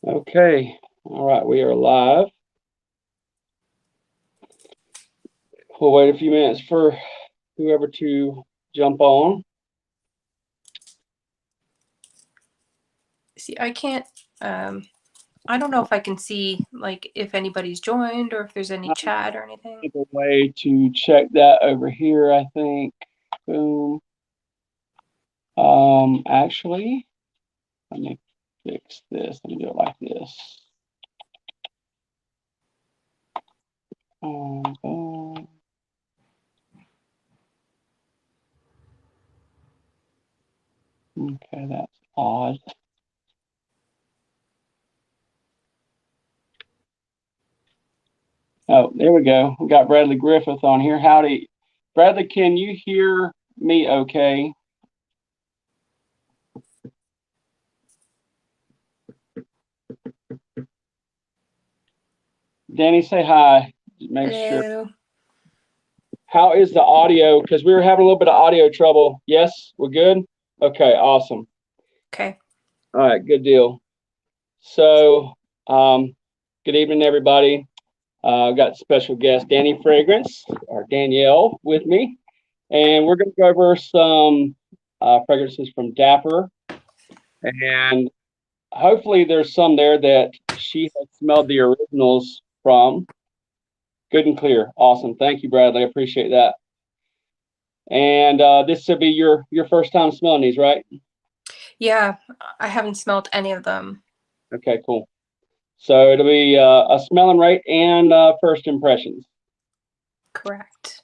Okay. All right. We are live. We'll wait a few minutes for whoever to jump on. See, I can't, I don't know if I can see, like, if anybody's joined or if there's any chat or anything. A way to check that over here, I think. Boom. Actually, let me fix this. Let me do it like this. Boom. Okay, that's odd. Oh, there we go. We got Bradley Griffith on here. Howdy. Bradley, can you hear me okay? Danny, say hi. Make sure. How is the audio? Because we were having a little bit of audio trouble. Yes, we're good? Okay, awesome. Okay. All right, good deal. So, good evening, everybody. I've got special guest Dani Fragrance, or Danielle, with me. And we're going to go over some fragrances from Dapper. And hopefully there's some there that she has smelled the originals from. Good and clear. Awesome. Thank you, Bradley. I appreciate that. And this will be your first time smelling these, right? Yeah, I haven't smelled any of them. Okay, cool. So it'll be a smelling rate and first impressions. Correct.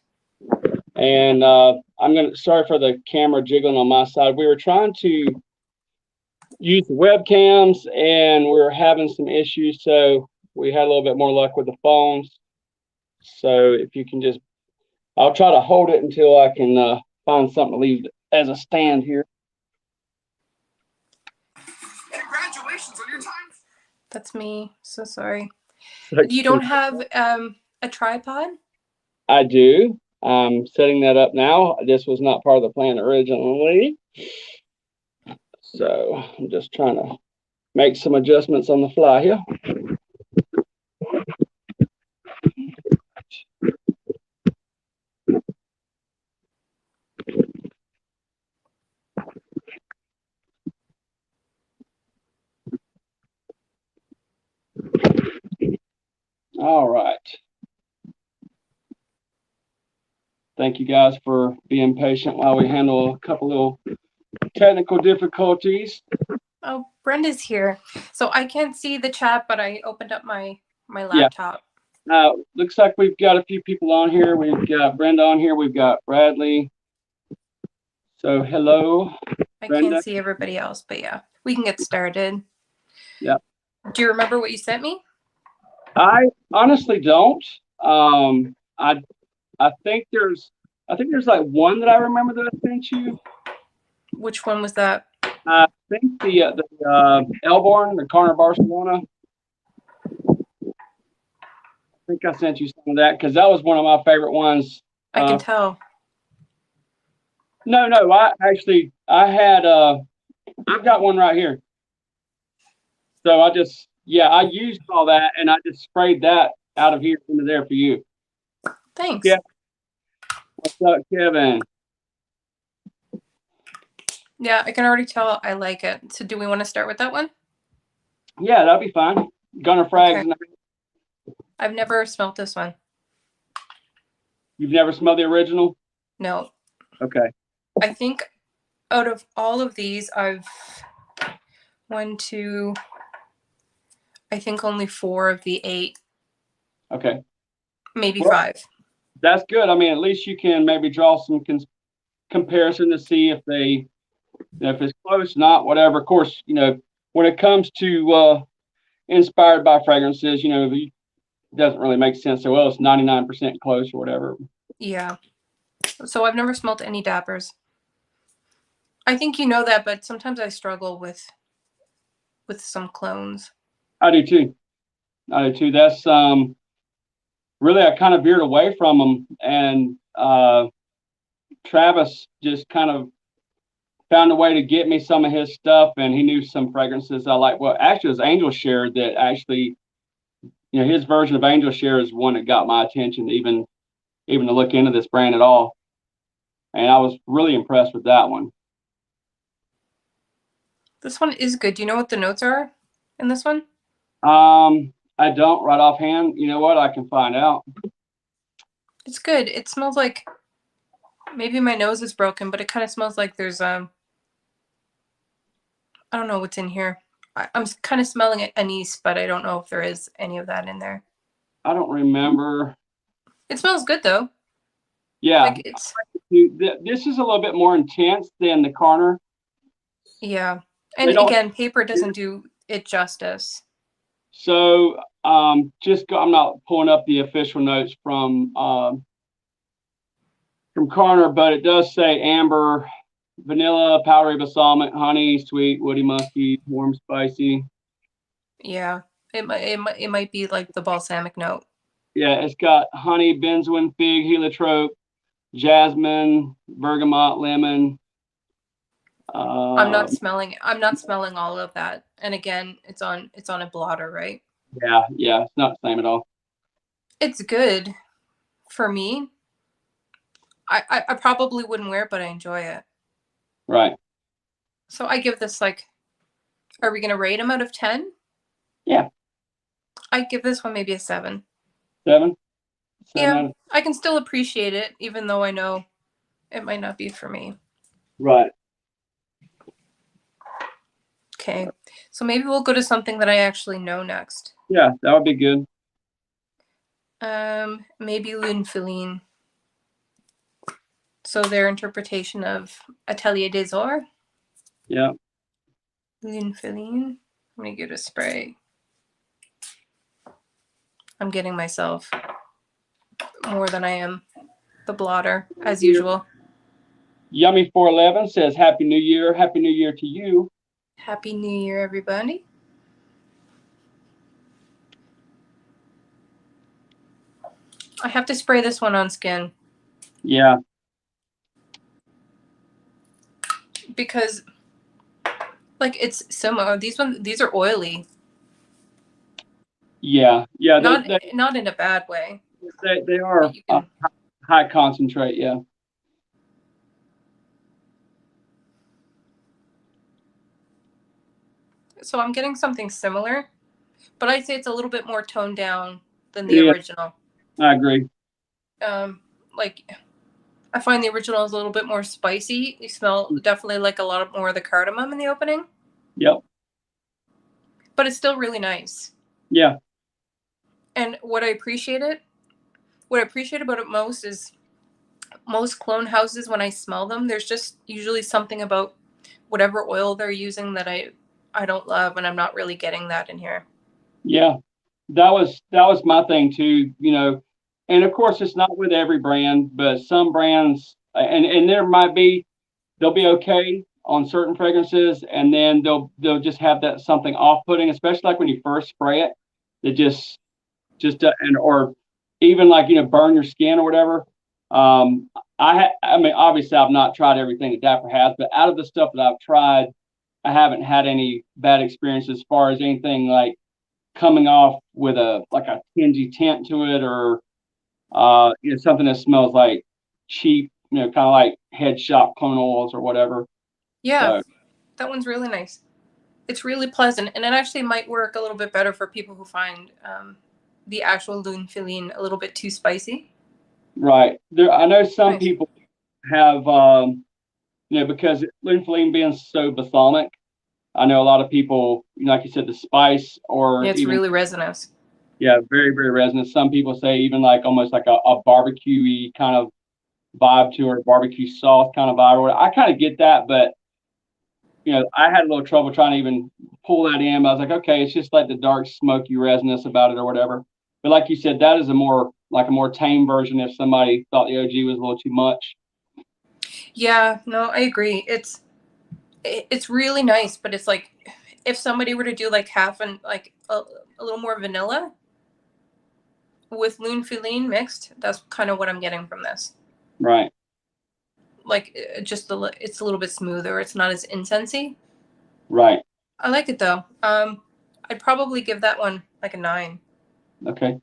And sorry for the camera jiggling on my side. We were trying to use webcams and we were having some issues. So we had a little bit more luck with the phones. So if you can just, I'll try to hold it until I can find something to leave as a stand here. Congratulations on your time. That's me. So sorry. You don't have a tripod? I do. I'm setting that up now. This was not part of the plan originally. So I'm just trying to make some adjustments on the fly here. All right. Thank you guys for being patient while we handle a couple little technical difficulties. Oh, Brenda's here. So I can't see the chat, but I opened up my laptop. Yeah. Looks like we've got a few people on here. We've got Brenda on here. We've got Bradley. So hello, I Brenda. can't see everybody else, but yeah, we can get started. Yeah. Do you remember what you sent me? I honestly don't. I think there's like one that I remember that I sent you. Which one was that? I think the Elborn, the Carner Barcelona. I think I sent you some of that because that was one of my favorite ones. I can tell. No, I've got one right here. So I used all that and I just sprayed that out of here into there for you. Thanks. Yeah. What's up, Kevin? Yeah, I can already tell I like it. So do we want to start with that one? Yeah, that'd be fine. Gunner Frags. Okay. I've never smelled this one. You've never smelled the original? No. Okay. I think out of all of these, I've I think only 4 of the 8. Okay. Maybe 5. That's good. I mean, at least you can maybe draw some comparison to see if it's close, not whatever. Of course, when it comes to inspired by fragrances, it doesn't really make sense. So, well, it's 99% close or whatever. Yeah. So I've never smelled any Dappers. I think you know that, but sometimes I struggle with some clones. I do too. That's really, I kind of veered away from them, and Travis just kind of found a way to get me some of his stuff, and he knew some fragrances I like. Well, actually, it was Angel Share that actually, his version of Angel Share is one that got my attention, even to look into this brand at all. And I was really impressed with that one. This one is good. Do you know what the notes are in this one? I don't right offhand. You know what? I can find out. It's good. It smells like, maybe my nose is broken, but it kind of smells like there's I don't know what's in here. I'm kind of smelling anise, but I don't know if there is any of that in there. I don't remember. It smells good though. Yeah. Like it's. This is a little bit more intense than the Carner. Yeah. And again, paper doesn't do it justice. So I'm not pulling up the official notes from Carner, but it does say amber, vanilla, powdery balsamic, honey, sweet, woody, musky, warm, spicy. Yeah, it might be like the balsamic note. Yeah, it's got honey, benzoin, fig, heliotrope, jasmine, bergamot, lemon. I'm not smelling all of that. And again, it's on a blotter, right? Yeah, it's not the same at all. It's good for me. I probably wouldn't wear it, but I enjoy it. Right. So I give this like, are we gonna rate them out of 10? Yeah. I give this one maybe a 7. 7? Yeah, I can still appreciate it, even though I know it might not be for me. Right. Okay, so maybe we'll go to something that I actually know next. Yeah, that would be good. Maybe Lunfin. So their interpretation of Atelier des Ors. Yeah. Lunfin. I'm gonna give it a spray. I'm getting myself more than I am the blotter, as usual. Yummy 411 says Happy New Year. Happy New Year to you. Happy New Year, everybody. I have to spray this one on skin. Yeah. Because like it's similar. These are oily. Yeah. Not in a bad way. They are high concentrate, yeah. So I'm getting something similar, but I'd say it's a little bit more toned down than the original. I agree. Like I find the original is a little bit more spicy. You smell definitely like a lot more of the cardamom in the opening. Yep. But it's still really nice. Yeah. And what I appreciate about it most is most clone houses, when I smell them, there's just usually something about whatever oil they're using that I don't love, and I'm not really getting that in here. Yeah. That was my thing too, and of course it's not with every brand, but some brands and they'll be okay on certain fragrances, and then they'll just have that something off-putting, especially like when you first spray it, that just or even like burn your skin or whatever. I mean, obviously I've not tried everything that Dapper has, but out of the stuff that I've tried, I haven't had any bad experiences as far as anything like coming off with a tingy tint to it, or something that smells like cheap, kind of like head shop clone oils or whatever. Yeah, so that one's really nice. It's really pleasant, and it actually might work a little bit better for people who find the actual Lunfin a little bit too spicy. Right. I know some people have, because Lunfin being so balsamic, I know a lot of people, like you said, the spice or it's even, really resinous. Yeah, very, very resinous. Some people say even like almost like a barbecue-y kind of vibe to it, barbecue sauce kind of vibe. I kind of get that, but I had a little trouble trying to even pull that in. I was like, okay, it's just like the dark, smoky resinous about it or whatever. But like you said, that is a more tame version if somebody thought the OG was a little too much. Yeah, no, I agree. It's really nice, but it's like if somebody were to do like half and like a little more vanilla with Lunfin mixed, that's kind of what I'm getting from this. Right. like it's a little bit smoother. It's not as incensey. Right. I like it though. I'd probably give that one like a 9. Okay.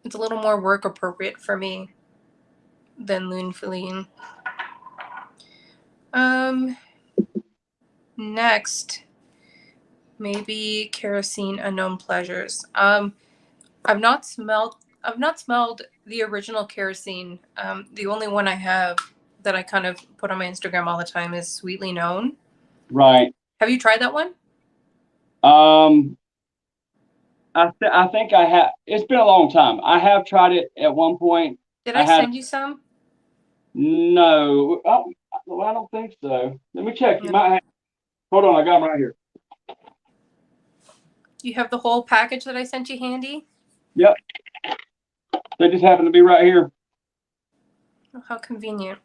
It's a little more work appropriate for me than Lunfin. Next, maybe Kerosene Unknown Pleasures. I've not smelled the original Kerosene. The only one I have that I kind of put on my Instagram all the time is Sweetly Known. Right. Have you tried that one? I think I have. It's been a long time. I have tried it at one point. Did I send you some? No. Oh, well, I don't think so. Let me check. You No. might have. Hold on. I got them right here. You have the whole package that I sent you handy? Yep. They just happen to be right here. Oh, how convenient.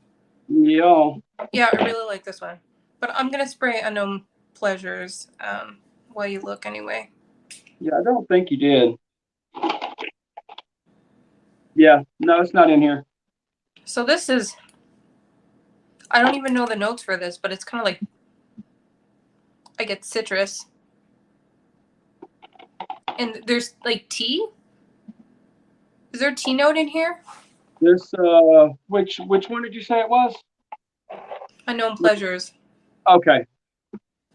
Yeah. Yeah, I really like this one. But I'm going to spray Unknown Pleasures while you look anyway. Yeah, I don't think you did. Yeah, no, it's not in here. So this is, I don't even know the notes for this, but it's kind of like, I get citrus. And there's like tea. Is there a tea note in here? This which one did you say it was? Unknown Pleasures Okay.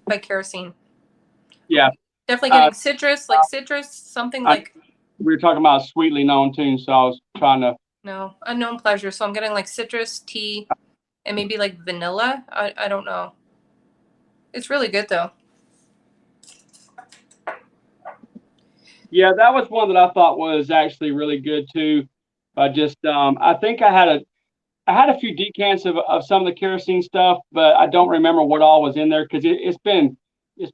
by Kerosene. Yeah. Definitely getting citrus, something like. We were talking about Sweetly Known too, so I was trying to. No, Unknown Pleasures. So I'm getting like citrus, tea, and maybe like vanilla. I don't know. It's really good though. Yeah, that was one that I thought was actually really good too. I think I had a few decants of some of the Kerosene stuff, but I don't remember what all was in there because it's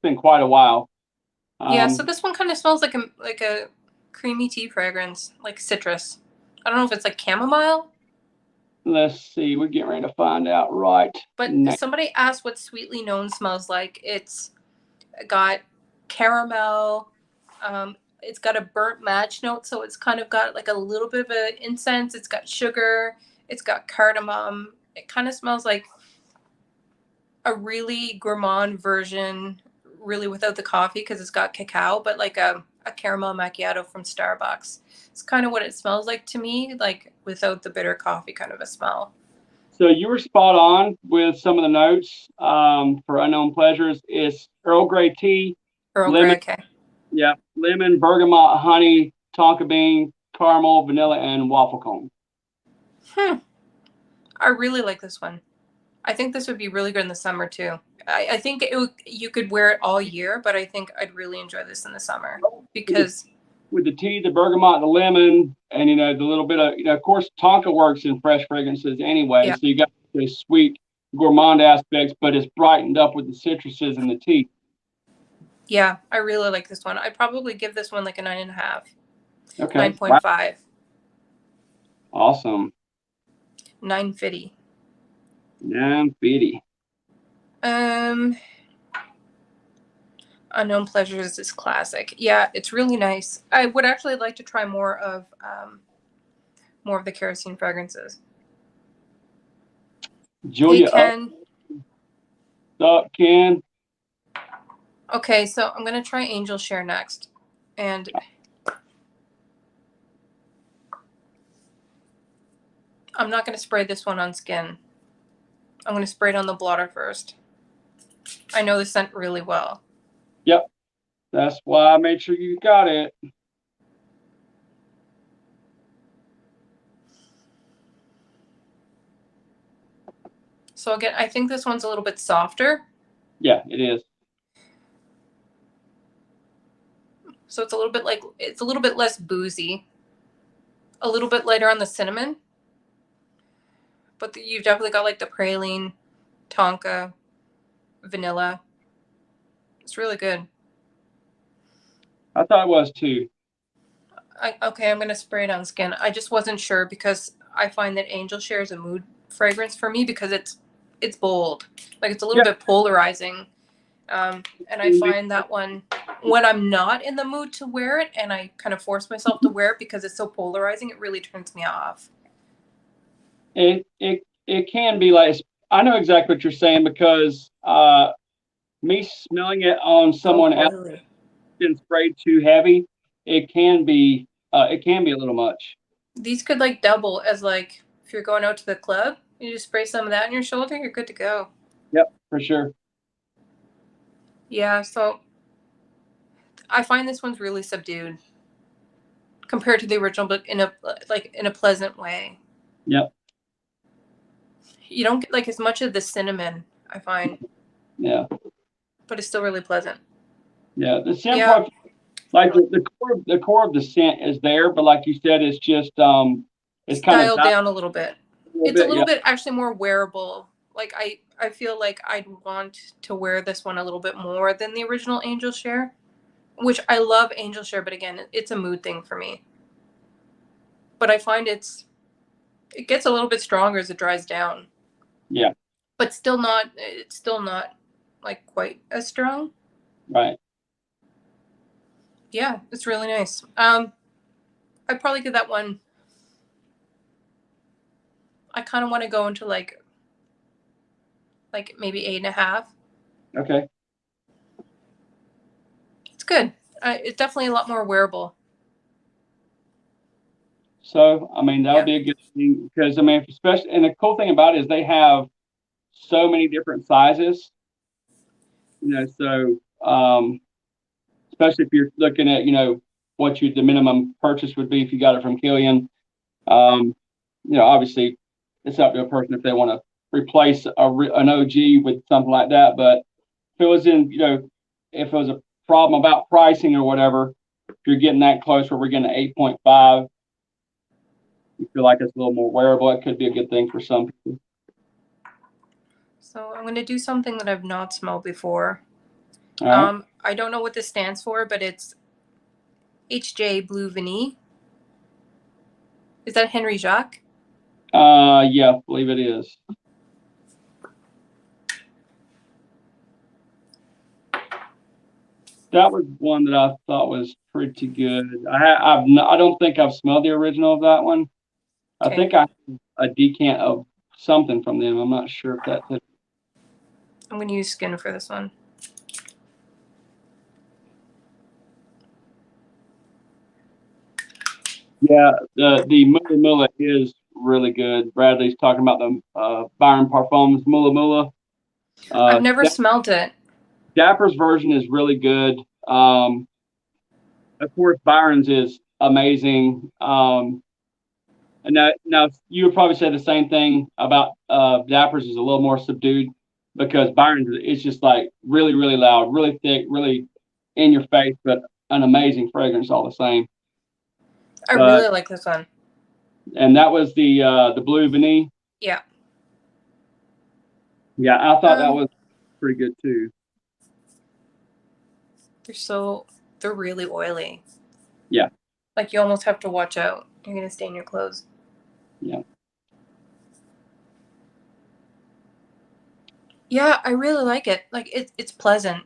been quite a while. Yeah, so this one kind of smells like a creamy tea fragrance, like citrus. I don't know if it's like chamomile. Let's see, we're getting ready to find out right. But somebody asked what Sweetly Known smells like. It's got caramel. It's got a burnt match note, so it's kind of got like a little bit of an incense. It's got sugar. It's got cardamom. It kind of smells like a really gourmand version, really without the coffee because it's got cacao, but like a caramel macchiato from Starbucks. It's kind of what it smells like to me, like without the bitter coffee kind of a smell. So you were spot on with some of the notes for Unknown Pleasures. It's Earl Grey tea, Earl lemon, Grey, okay. yeah, lemon, bergamot, honey, tonka bean, caramel, vanilla, and waffle cone. I really like this one. I think this would be really good in the summer too. I think you could wear it all year, but I think I'd really enjoy this in the summer because with the tea, the bergamot, the lemon, and the little bit of of course tonka works in fresh fragrances anyway. Yeah. So you got the sweet gourmand aspects, but it's brightened up with the citruses and the tea. Yeah, I really like this one. I'd probably give this one like a 9.5. Okay. 9.5. Wow. Awesome. 950. 950. Unknown Pleasures is classic. Yeah, it's really nice. I would actually like to try more of the Kerosene fragrances. Julia, hey, Ken. Up, Ken. Okay, so I'm gonna try Angel Share next, and I'm not gonna spray this one on skin. I'm gonna spray it on the blotter first. I know the scent really well. Yep, that's why I made sure you got it. So again, I think this one's a little bit softer. Yeah, it is. So it's a little bit less boozy, a little bit lighter on the cinnamon, but you've definitely got like the praline, tonka, vanilla. It's really good. I thought it was too. Okay, I'm gonna spray it on skin. I just wasn't sure because I find that Angel Share is a mood fragrance for me because it's bold, like it's a little bit polarizing, and I find that one when I'm not in the mood to wear it and I kind of force myself to wear it because it's so polarizing, it really turns me off. It it can be like, I know exactly what you're saying because me smelling it on someone else oily. been sprayed too heavy, it can be a little much. These could like double as like if you're going out to the club, you just spray some of that on your shoulder, you're good to go. Yep, for sure. Yeah, so I find this one's really subdued compared to the original, but in a pleasant way. Yep. You don't get like as much of the cinnamon, I find. Yeah. But it's still really pleasant. Yeah. The scent Yeah. like the core of the scent is there, but like you said, it's just it's kind of Dialed down a little bit. It's a little yeah. bit actually more wearable. Like I feel like I'd want to wear this one a little bit more than the original Angel Share, which I love Angel Share, but again, it's a mood thing for me. But I find it gets a little bit stronger as it dries down. Yeah. But it's still not like quite as strong. Right. Yeah, it's really nice. I'd probably give that one. I kind of want to go into like maybe 8.5. Okay. It's good. It's definitely a lot more wearable. So, I mean, that would be a good thing because, I mean, especially, and the cool thing about it is they have so many different sizes, so, especially if you're looking at, what the minimum purchase would be if you got it from Killian. Obviously it's up to a person if they want to replace an OG with something like that. But if it was if it was a problem about pricing or whatever, if you're getting that close where we're getting 8.5, you feel like it's a little more wearable, it could be a good thing for some people. So I'm going to do something that I've not smelled before. All right. I don't know what this stands for, but it's HJ Blue Venee. Is that Henry Jacques? Yeah, I believe it is. That was one that I thought was pretty good. I don't think I've smelled the original of that one. Okay. I think I have a decant of something from them. I'm not sure if that's it. I'm going to use Skin for this one. Yeah, the Mula Mula is really good. Bradley's talking about the Byron Parfums Mula Mula. I've never smelled it. Dapper's version is really good. Of course, Byron's is amazing. And now you would probably say the same thing about Dapper's is a little more subdued because Byron's is just like really, really loud, really thick, really in your face, but an amazing fragrance all the same. I really like this one. And that was the Blue Venee. Yeah. Yeah, I thought that was pretty good too. They're really oily. Yeah. Like you almost have to watch out. You're going to stain your clothes. Yeah. Yeah, I really like it. Like it's pleasant.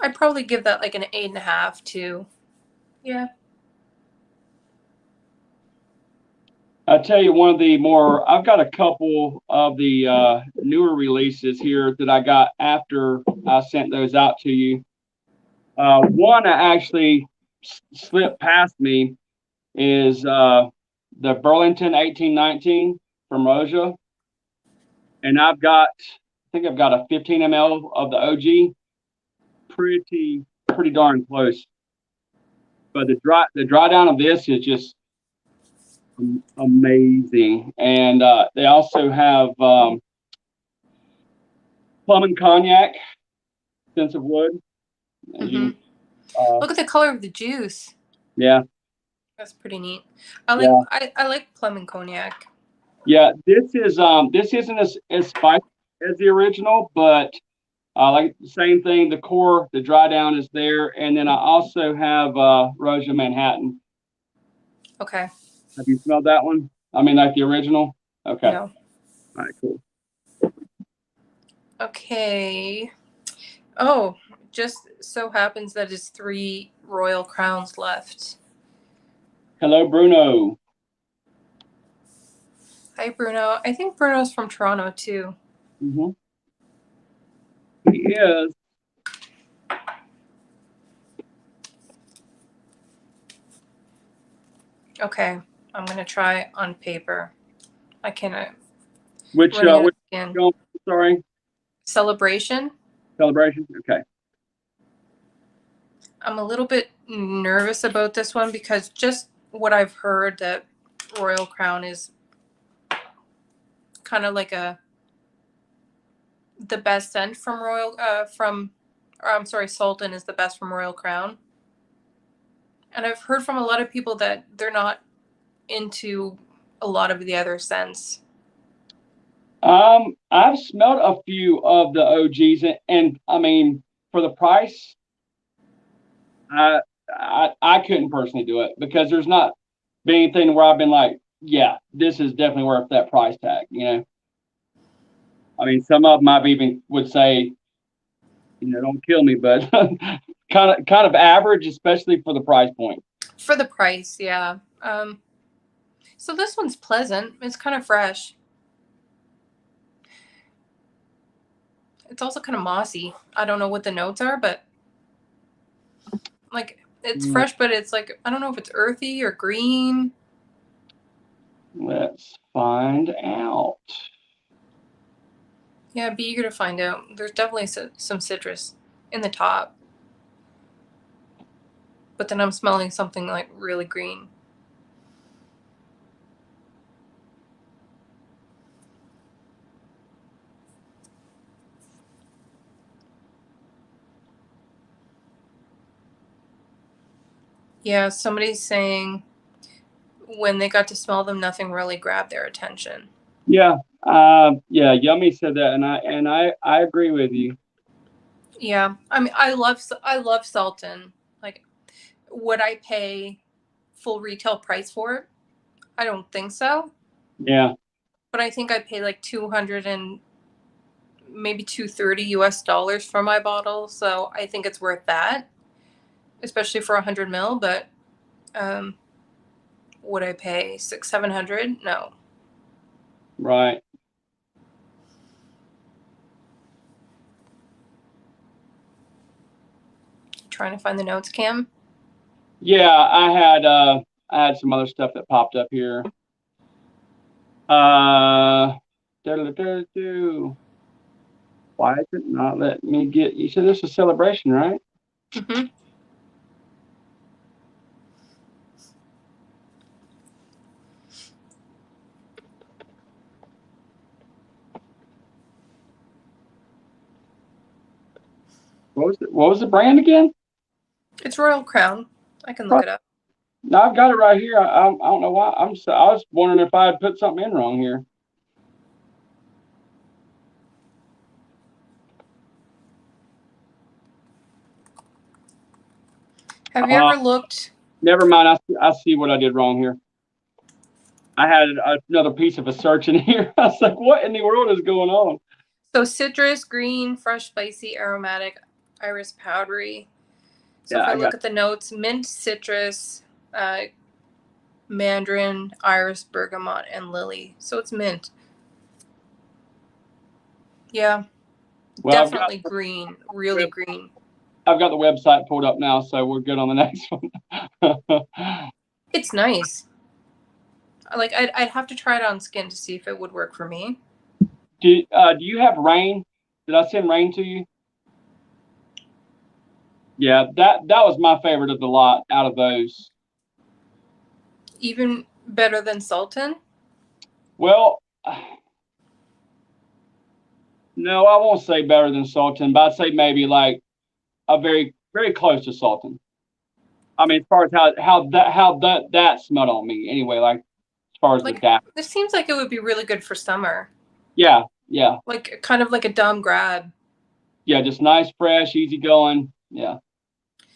I'd probably give that like an 8.5 too. Yeah. I'll tell you I've got a couple of the newer releases here that I got after I sent those out to you. One I actually slipped past me is the Burlington 1819 from Roja. And I think I've got a 15 ml of the OG. Pretty darn close. But the dry down of this is just amazing. And they also have plum and cognac, sense of wood. Mm-hmm. Look at the color of the juice. Yeah. That's pretty neat. I like plum and cognac. Yeah, this isn't as spicy as the original, but like the same thing. The core, the dry down is there, and then I also have Roja Manhattan. Okay. Have you smelled that one? I mean, like the original. Okay. No. All right. Cool. Okay. Oh, just so happens that there's 3 Royal Crowns left. Hello, Bruno. Hi, Bruno. I think Bruno's from Toronto too. Mm-hmm. He is. Okay, I'm gonna try on paper. I cannot. Which Running out of which skin. sorry, Celebration. celebration. Okay. I'm a little bit nervous about this one because just what I've heard that Royal Crown is kind of like the best scent from Sultan is the best from Royal Crown. And I've heard from a lot of people that they're not into a lot of the other scents. I've smelled a few of the OGs, and I mean, for the price, I couldn't personally do it because there's not been anything where I've been like, yeah, this is definitely worth that price tag. I mean, some of them I even would say, don't kill me, but kind of average, especially for the price point. For the price, yeah. So this one's pleasant. It's kind of fresh. It's also kind of mossy. I don't know what the notes are, but like it's fresh, but it's like I don't know if it's earthy or green. Let's find out. Yeah, be eager to find out. There's definitely some citrus in the top, but then I'm smelling something like really green. Yeah, somebody's saying when they got to smell them, nothing really grabbed their attention. Yeah, Yummy said that, and I agree with you. Yeah, I mean, I love Sultan. Like, would I pay full retail price for it? I don't think so. Yeah, But I think I paid like 200 and maybe 230 US dollars for my bottle, so I think it's worth that, especially for 100 ml. But would I pay 600-700? No. right. Trying to find the notes, Cam. Yeah, I had some other stuff that popped up here. Why is it not letting me get? You said this is a celebration, right? Mm-hmm. What was the brand again? It's Royal Crown. I can look it up. No, I've got it right here. I don't know why. I was wondering if I had put something in wrong here. Have you ever looked? Never mind. I see what I did wrong here. I had another piece of a search in here. I was like, what in the world is going on? So citrus, green, fresh, spicy, aromatic, iris powdery. So Yeah, if I look at the notes, mint, citrus, mandarin, iris, bergamot, and lily. So it's mint. Yeah, well, definitely green, really green. I've got the website pulled up now, so we're good on the next one. It's nice. Like I'd have to try it on skin to see if it would work for me. Do you have rain? Did I send rain to you? Yeah, that was my favorite of the lot out of those. Even better than Sultan? Well, no, I won't say better than Sultan, but I'd say maybe like a very, very close to Sultan. I mean, as far as how that smelled on me anyway, like as far as Like the Dapper. this seems like it would be really good for summer. Yeah. Like kind of like a dumb grab. Yeah, just nice, fresh, easy going. Yeah.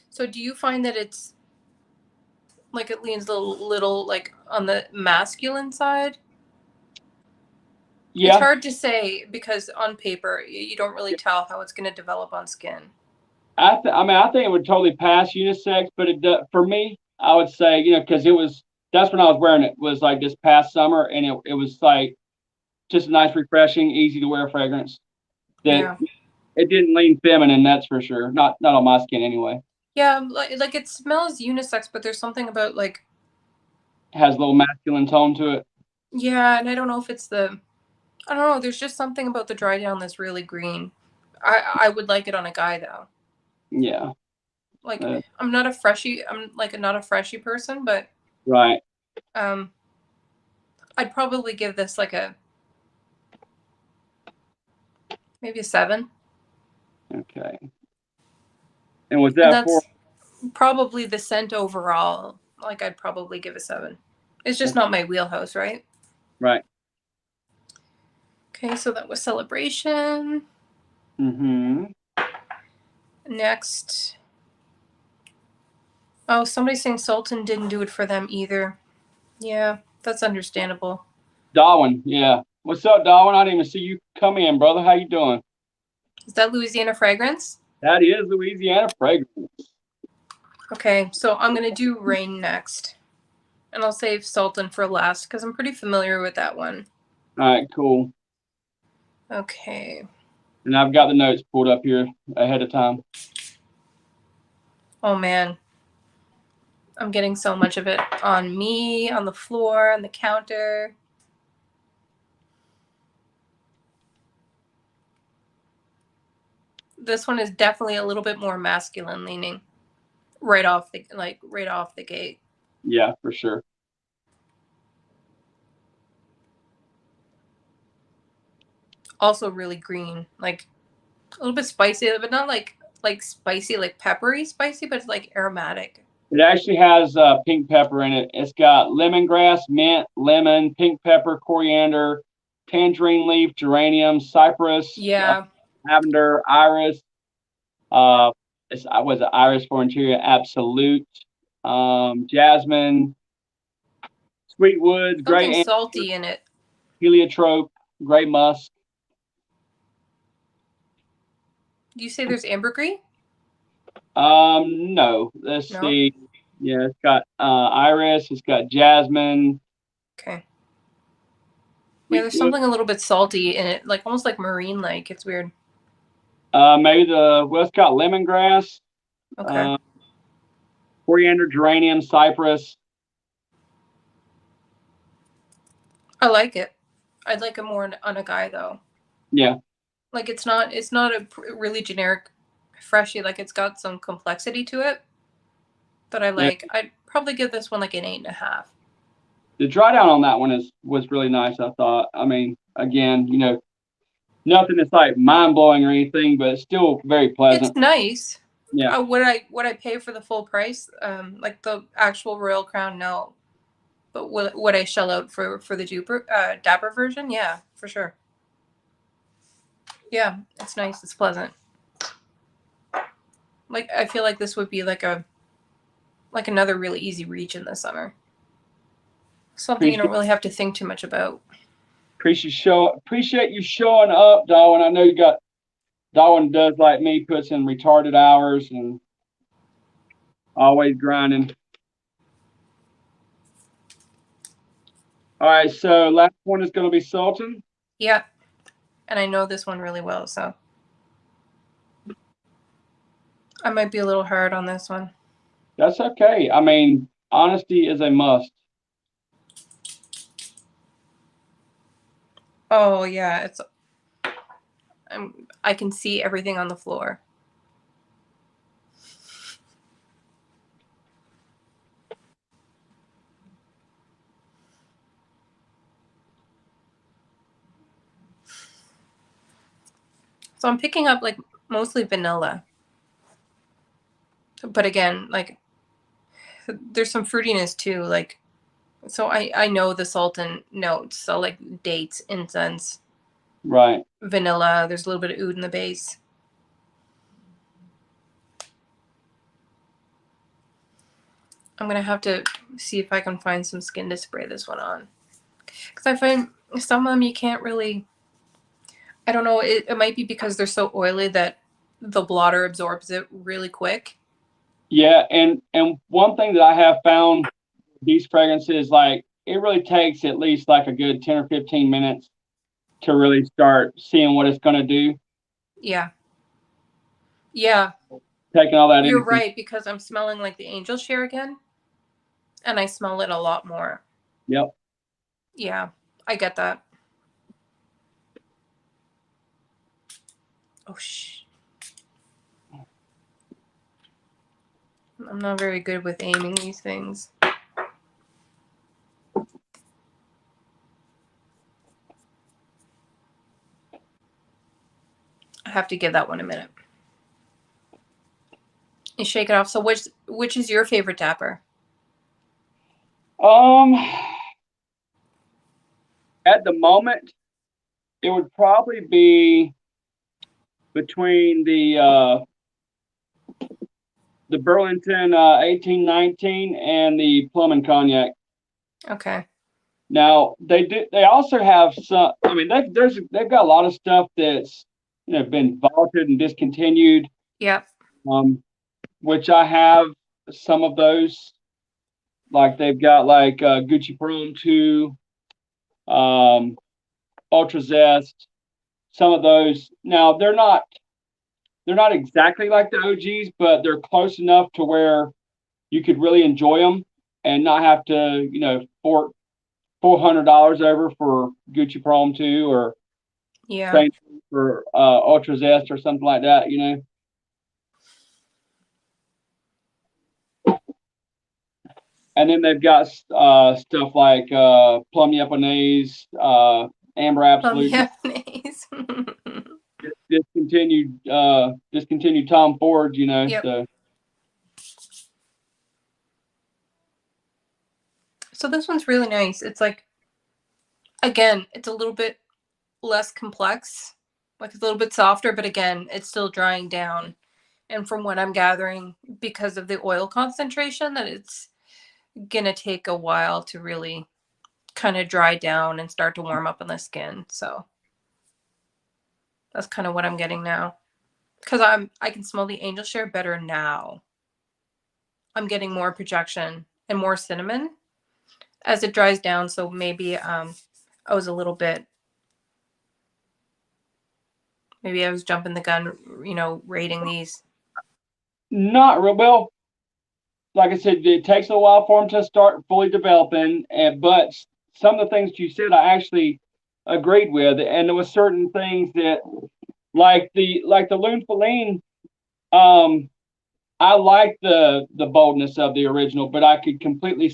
So do you find that it's like it leans a little like on the masculine side? Yeah. It's hard to say because on paper you don't really tell how it's going to develop on skin. I mean, I think it would totally pass unisex, but for me, I would say, because it was that's when I was wearing it, was like this past summer, and it was like just a nice, refreshing, easy to wear fragrance. That Yeah. it didn't lean feminine, that's for sure. Not on my skin anyway. Yeah, like it smells unisex, but there's something about like It has a little masculine tone to it. yeah, and I don't know if it's the I don't know, there's just something about the dry down that's really green. I would like it on a guy though. Yeah. Like I'm not a freshy person, but Right. I'd probably give this like maybe a 7. Okay. And was And that for? that's probably the scent overall. Like I'd probably give a 7. It's just not my wheelhouse, right? Right. Okay, so that was Celebration. Mm-hmm. Next. Oh, somebody's saying Sultan didn't do it for them either. Yeah, that's understandable. Darwin, yeah. What's up, Darwin? I didn't even see you come in, brother. How you doing? Is that Louisiana Fragrance? That is Louisiana Fragrance. Okay, so I'm going to do Rain next. And I'll save Sultan for last because I'm pretty familiar with that one. All right, cool. Okay. And I've got the notes pulled up here ahead of time. Oh, man. I'm getting so much of it on me, on the floor, on the counter. This one is definitely a little bit more masculine leaning right off the gate. Yeah, for sure. Also really green, like a little bit spicy, but not like spicy, like peppery spicy, but it's like aromatic. It actually has pink pepper in it. It's got lemongrass, mint, lemon, pink pepper, coriander, tangerine leaf, geranium, cypress, Yeah. lavender, iris. Was it iris for interior? Absolute. Jasmine, sweet woods, Something gray salty in it. heliotrope, gray musk. Do you say there's ambergris? No. Let's No? see. Yeah, it's got iris. It's got jasmine. Okay. Yeah, there's something a little bit salty in it, like almost like marine like. It's weird. Maybe it's got lemongrass. Okay. Coriander, geranium, cypress. I like it. I'd like it more on a guy though. Yeah. Like it's not a really generic freshie, like it's got some complexity to it that I like. Yeah. I'd probably give this one like an 8.5. The dry down on that one was really nice, I thought. I mean, again, nothing that's like mind blowing or anything, but it's still very pleasant. It's nice. Yeah. Would I pay for the full price? Like the actual Royal Crown, no. But would I shell out for the Dapper version? Yeah, for sure. Yeah, it's nice. It's pleasant. Like I feel like this would be like another really easy reach in the summer. Something you don't really have to think too much about. Appreciate you showing up, Darwin. I know Darwin does like me, puts in retarded hours and always grinding. All right, so last one is going to be Sultan. Yeah, and I know this one really well, so I might be a little hard on this one. That's okay. I mean, honesty is a must. Oh yeah, I can see everything on the floor. So I'm picking up like mostly vanilla. But again, like there's some fruitiness too, like so I know the Sultan notes, so like dates, incense, right, vanilla. There's a little bit of oud in the base. I'm gonna have to see if I can find some skin to spray this one on, because I find some of them you can't really. I don't know. It might be because they're so oily that the blotter absorbs it really quick. Yeah, and one thing that I have found these fragrances, like it really takes at least like a good 10 or 15 minutes to really start seeing what it's going to do. Yeah. Yeah. Taking all that You're in. right, because I'm smelling like the angel share again. And I smell it a lot more. Yep. Yeah, I get that. Oh, I'm not very good with aiming these things. I have to give that one a minute. You shake it off. So which is your favorite Dapper? At the moment, it would probably be between the Burlington 1819 and the Plum and Cognac. Okay. Now they also have some. I mean, they've got a lot of stuff that's been vaulted and discontinued. Yep. Which I have some of those. Like they've got like Gucci Chrome 2, Ultra Zest, some of those. Now they're not exactly like the OGs, but they're close enough to where you could really enjoy them and not have to, fork $400 over for Gucci Chrome 2 or same for Ultra Zest or something like that, And then they've got stuff like Plum Japanese, Amber Absolute, discontinued Tom Ford, Yep. So this one's really nice. It's like, again, it's a little bit less complex, like it's a little bit softer, but again, it's still drying down. And from what I'm gathering, because of the oil concentration, that it's gonna take a while to really kind of dry down and start to warm up on the skin. So that's kind of what I'm getting now. Because I can smell the angel share better now. I'm getting more projection and more cinnamon as it dries down. So maybe I was a little bit, maybe I was jumping the gun, rating these. Not real well. Like I said, it takes a while for them to start fully developing, but some of the things you said I actually agreed with, and there was certain things that, like the Lunfin, I like the boldness of the original, but I could completely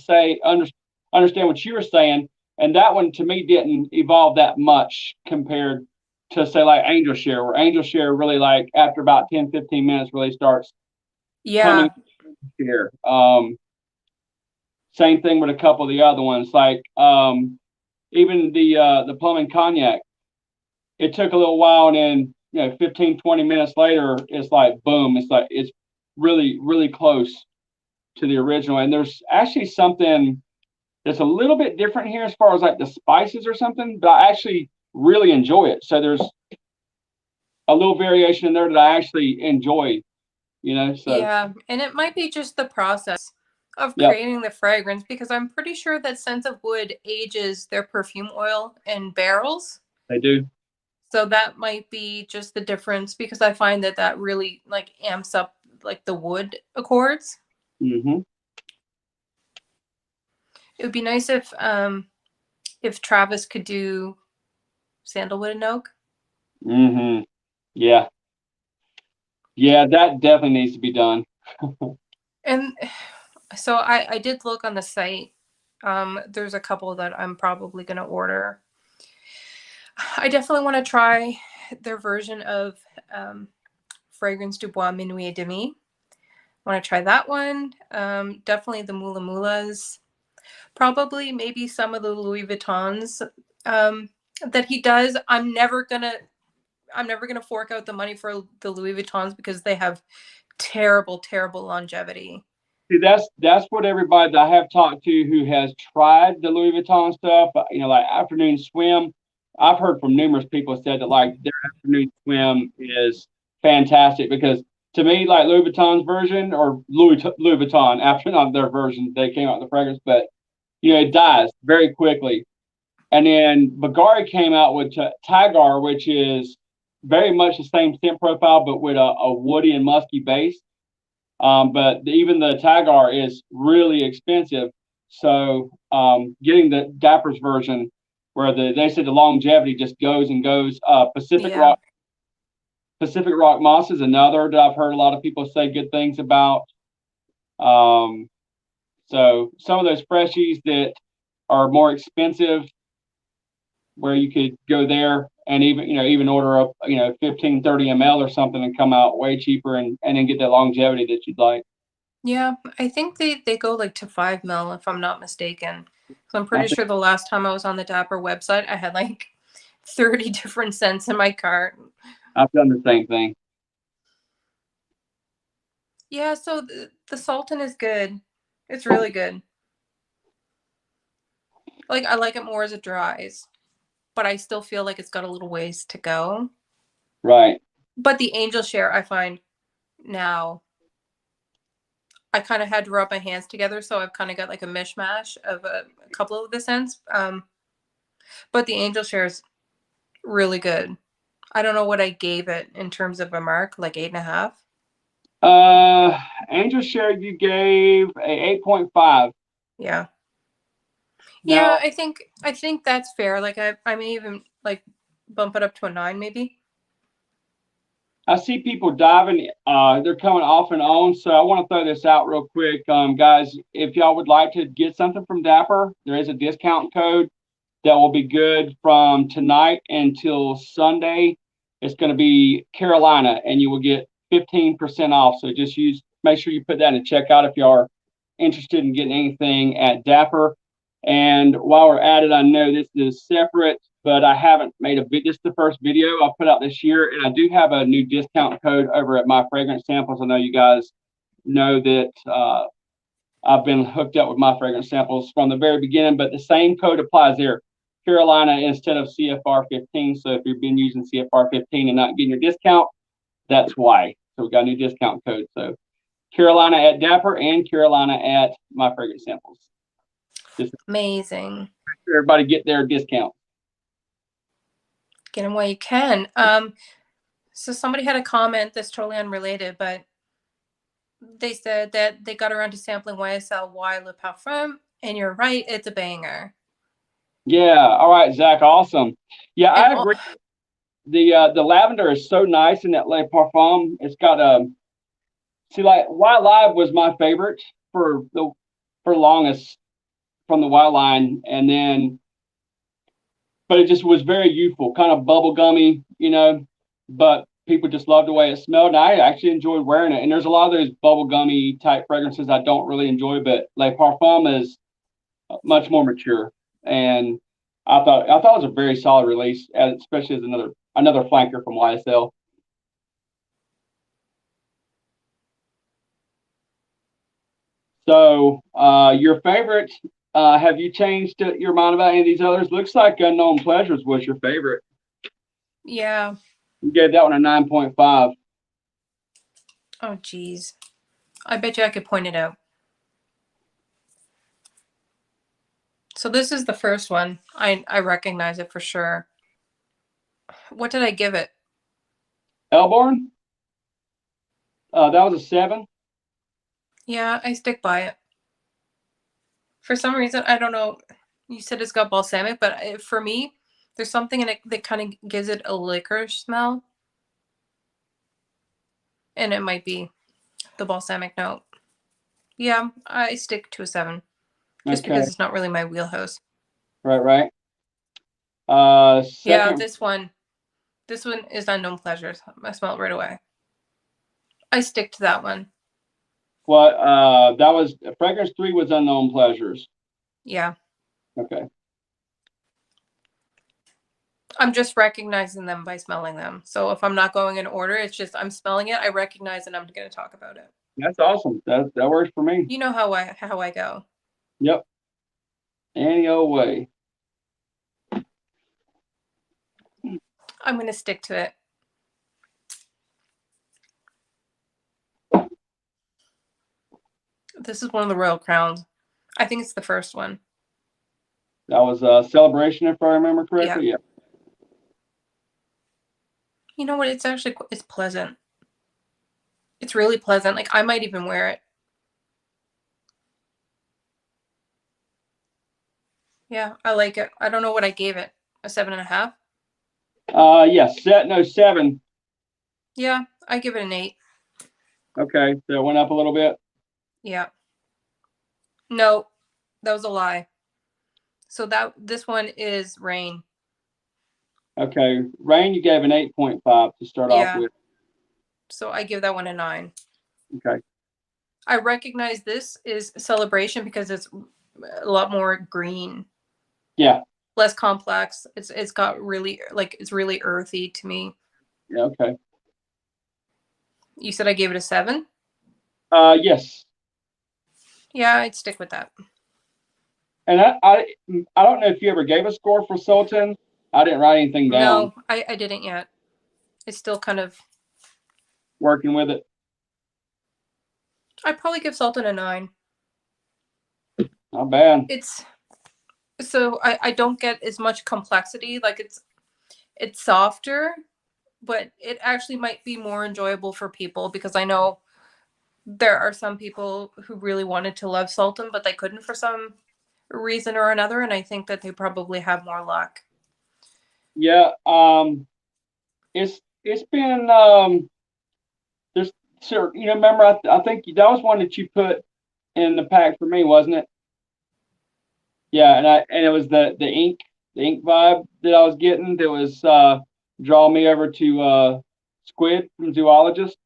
understand what you were saying, and that one to me didn't evolve that much compared to say like Angel Share, where Angel Share really like after about 10-15 minutes really starts coming here. Same thing with a couple of the other ones, like even the Plum and Cognac. It took a little while, and then 15-20 minutes later, it's like boom. It's like it's really really close to the original. And there's actually something that's a little bit different here as far as like the spices or something, but I actually really enjoy it. So there's a little variation in there that I actually enjoy. So yeah, and it might be just the process of creating the fragrance, because I'm pretty sure that Sense of Wood ages their perfume oil in barrels. They do. So that might be just the difference, because I find that really like amps up like the wood accords. Mm-hmm. It would be nice if Travis could do sandalwood and oak. Mm-hmm. Yeah. Yeah, that definitely needs to be done. And so I did look on the site. There's a couple that I'm probably going to order. I definitely want to try their version of Fragrance du Bois Minuit et Demi. I want to try that one. Definitely the Mula Mulas. Probably maybe some of the Louis Vuittons that he does. I'm never gonna fork out the money for the Louis Vuittons because they have terrible longevity. See, that's what everybody that I have talked to who has tried the Louis Vuitton stuff, like Afternoon Swim. I've heard from numerous people said that like their Afternoon Swim is fantastic, because to me, like Louis Vuitton's version, or Louis Vuitton, after not their version, they came out with the fragrance, but it dies very quickly. And then Bagari came out with Tigar, which is very much the same scent profile, but with a woody and musky base. But even the Tigar is really expensive. So getting the Dapper's version, where they said the longevity just goes and goes. Pacific Rock Moss is another that I've heard a lot of people say good things about. So some of those freshies that are more expensive, where you could go there and even order up 15, 30 ml or something and come out way cheaper and then get that longevity that you'd like. Yeah, I think they go like to 5 mil if I'm not mistaken. So I'm pretty sure the last time I was on the Dapper website, I had like 30 different scents in my cart. I've done the same thing. Yeah, so the Sultan is good. It's really good. Like, I like it more as it dries, but I still feel like it's got a little ways to go. Right. But the Angel Share, I find now, I kind of had to rub my hands together, so I've kind of got like a mishmash of a couple of the scents. But the Angel Share is really good. I don't know what I gave it in terms of a mark, like 8.5. Angel Share you gave a 8.5. Yeah. Now, Yeah, I think that's fair. Like I may even like bump it up to a 9 maybe. I see people diving. They're coming off and on. So I want to throw this out real quick. Guys, if y'all would like to get something from Dapper, there is a discount code that will be good from tonight until Sunday. It's going to be Carolina, and you will get 15% off. So just make sure you put that in checkout if you are interested in getting anything at Dapper. And while we're at it, I know this is separate, but I haven't made a video. This is the first video I'll put out this year, and I do have a new discount code over at My Fragrance Samples. I know you guys know that I've been hooked up with My Fragrance Samples from the very beginning, but the same code applies there. Carolina instead of CFR 15. So if you've been using CFR 15 and not getting your discount, that's why. So we got a new discount code. So Carolina at Dapper and Carolina at My Fragrance Samples. Just Amazing. make sure everybody get their discount. Get them while you can. So somebody had a comment that's totally unrelated, but they said that they got around to sampling YSL Y Le Parfum, and you're right, it's a banger. Yeah. All right, Zach. Awesome. Yeah, And I agree. The lavender is so nice in that Le Parfum. It's got like Wild Live was my favorite for longest from the Wild line, and then but it just was very youthful, kind of bubble gummy, but people just loved the way it smelled. And I actually enjoyed wearing it. And there's a lot of those bubble gummy type fragrances I don't really enjoy, but Le Parfum is much more mature. And I thought it was a very solid release, especially as another flanker from YSL. So your favorite, have you changed your mind about any of these others? Looks like Unknown Pleasures was your favorite. yeah. You gave that one a 9.5. Oh, geez. I bet you I could point it out. So this is the first one. I recognize it for sure. What did I give it? Elborn? That was a 7. Yeah, I stick by it. For some reason, I don't know. You said it's got balsamic, but for me, there's something in it that kind of gives it a licorice smell. And it might be the balsamic note. Yeah, I stick to a 7. Just Okay. because it's not really my wheelhouse. Right. Yeah, Second, this one is Unknown Pleasures. I smell it right away. I stick to that one. that was fragrance 3 was Unknown Pleasures. Yeah. Okay. I'm just recognizing them by smelling them. So if I'm not going in order, it's just I'm smelling it, I recognize, and I'm going to talk about it. That's awesome. That works for me. You know how I go. Yep. Any old way. I'm going to stick to it. This is one of the Royal Crowns. I think it's the first one. That was a Celebration, if I remember correctly. Yeah. You know what? It's actually it's pleasant. It's really pleasant. Like I might even wear it. Yeah, I like it. I don't know what I gave it. A 7.5. Yes. No, 7. Yeah, I give it an 8. Okay, so it went up a little bit. Yeah. No, that was a lie. So this one is Rain. Okay, Rain, you gave an 8.5 to start off Yeah. with. So I give that one a 9. Okay. I recognize this is Celebration because it's a lot more green. Yeah. Less complex. It's got really it's really earthy to me. Yeah. Okay. You said I gave it a 7? Yes. Yeah, I'd stick with that. And I don't know if you ever gave a score for Sultan. I didn't write anything down. No, I didn't yet. It's still kind of Working with it. I'd probably give Sultan a 9. Not bad. So I don't get as much complexity. Like it's softer, but it actually might be more enjoyable for people because I know there are some people who really wanted to love Sultan, but they couldn't for some reason or another, and I think that they probably have more luck. Yeah. It's been there's remember I think that was one that you put in the pack for me, wasn't it? Yeah, and it was the ink vibe that I was getting that was draw me over to Squid from Zoologist.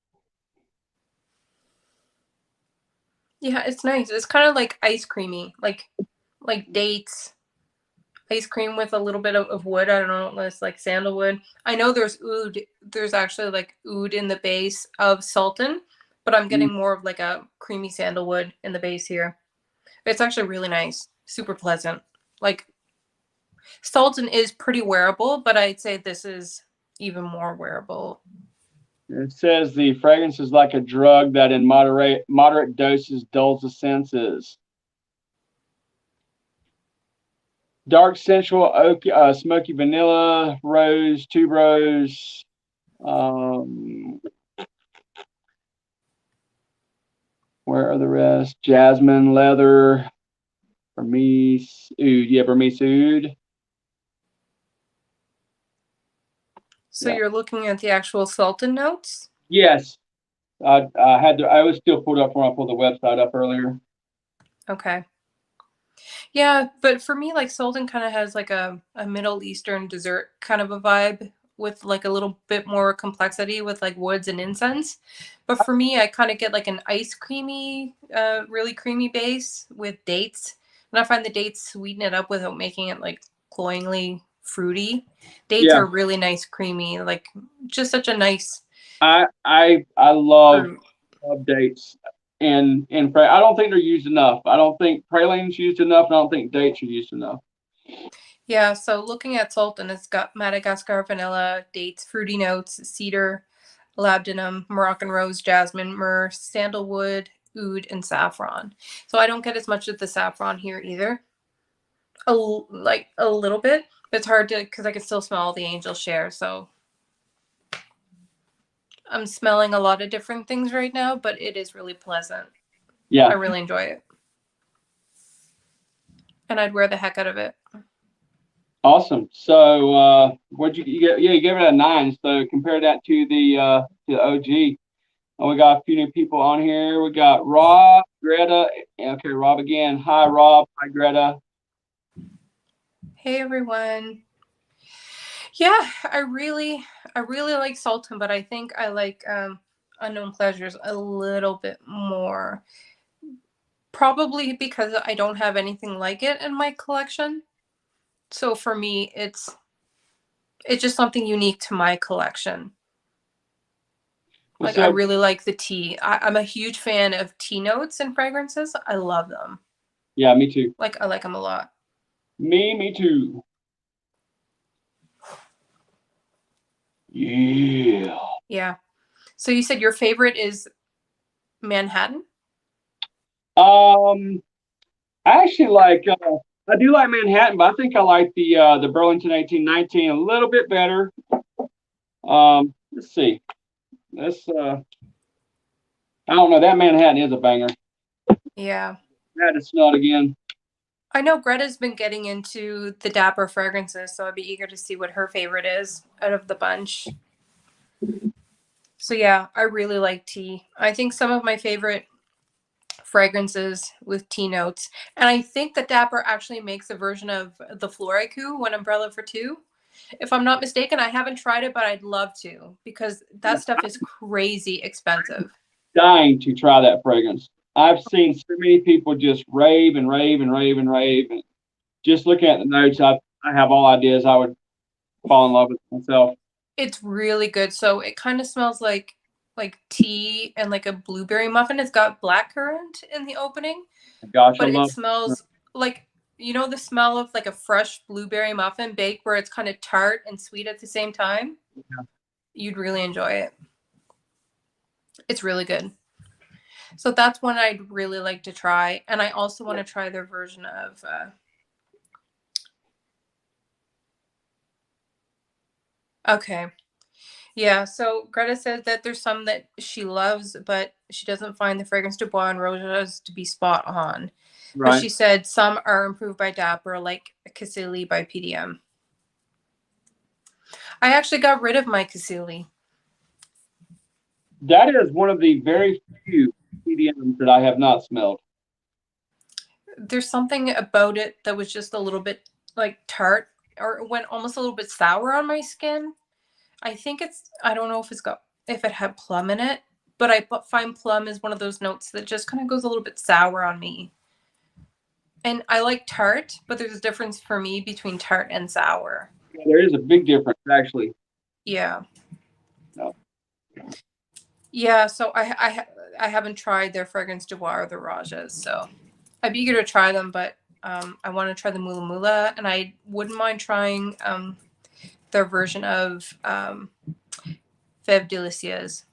Yeah, it's nice. It's kind of like ice creamy, like dates, ice cream with a little bit of wood. I don't know, it's like sandalwood. I know there's oud. There's actually like oud in the base of Sultan, but I'm getting more of like a creamy sandalwood in the base here. It's actually really nice, super pleasant. Like Sultan is pretty wearable, but I'd say this is even more wearable. It says the fragrance is like a drug that in moderate doses dulls the senses. Dark sensual oak, smoky vanilla, rose, tuberose. Where are the rest? Jasmine, leather, Burmese oud. Yeah, Burmese oud. So Yeah. you're looking at the actual Sultan notes? Yes. I was still pulled up when I pulled the website up earlier. Okay. Yeah, but for me, like Sultan kind of has like a Middle Eastern dessert kind of a vibe with like a little bit more complexity with like woods and incense. But for me, I kind of get like an ice creamy, really creamy base with dates. And I find the dates sweeten it up without making it like cloyingly fruity. Dates Yeah. are really nice, creamy, like just such a nice I love fruit. dates and I don't think they're used enough. I don't think praline's used enough, and I don't think dates are used enough. Yeah, so looking at Sultan, it's got Madagascar vanilla, dates, fruity notes, cedar, labdanum, Moroccan rose, jasmine, myrrh, sandalwood, oud, and saffron. So I don't get as much of the saffron here either. Like a little bit, but it's hard to because I can still smell the angel share. So I'm smelling a lot of different things right now, but it is really pleasant. Yeah. I really enjoy it. And I'd wear the heck out of it. Awesome. So what'd you get? Yeah, you gave it a 9. So compare that to the OG. And we got a few new people on here. We got Rob, Greta. Okay, Rob again. Hi, Rob. Hi, Greta. Hey everyone. Yeah, I really like Sultan, but I think I like Unknown Pleasures a little bit more. Probably because I don't have anything like it in my collection. So for me, it's just something unique to my collection. Like I really like the tea. I'm a huge fan of tea notes and fragrances. I love them. Yeah, me too. Like I like them a lot. Me too. Yeah. Yeah. So you said your favorite is Manhattan? I actually like I do like Manhattan, but I think I like the Burlington 1819 a little bit better. Let's see. I don't know. That Manhattan is a banger. Yeah. I had to smell it again. I know Greta's been getting into the Dapper Fragrances, so I'd be eager to see what her favorite is out of the bunch. So yeah, I really like tea. I think some of my favorite fragrances with tea notes, and I think that Dapper actually makes a version of the Floricu, One Umbrella for Two. If I'm not mistaken, I haven't tried it, but I'd love to because that stuff is crazy expensive. Dying to try that fragrance. I've seen so many people just rave and rave and rave and rave. And just looking at the notes, I have all ideas. I would fall in love with myself. It's really good. So it kind of smells like tea and like a blueberry muffin. It's got blackcurrant in the opening. Gosh, but I love it smells like, you know, the smell of like a fresh blueberry muffin baked where it's kind of tart and sweet at the same time. Yeah. You'd really enjoy it. It's really good. So that's one I'd really like to try. And I also want to try their version of okay. Yeah, so Greta says that there's some that she loves, but she doesn't find the Fragrance du Bois and Roses to be spot on. right. But she said some are improved by Dapper, like Cassili by PDM. I actually got rid of my Cassili. That is one of the very few PDMs that I have not smelled. There's something about it that was just a little bit like tart, or it went almost a little bit sour on my skin. I think I don't know if it had plum in it, but I find plum is one of those notes that just kind of goes a little bit sour on me. And I like tart, but there's a difference for me between tart and sour. There is a big difference, actually. Yeah. No. Yeah, so I haven't tried their Fragrance du Bois or the Rajas, so I'd be eager to try them, but I want to try the Mula Mula, and I wouldn't mind trying their version of Fève Delicieuses.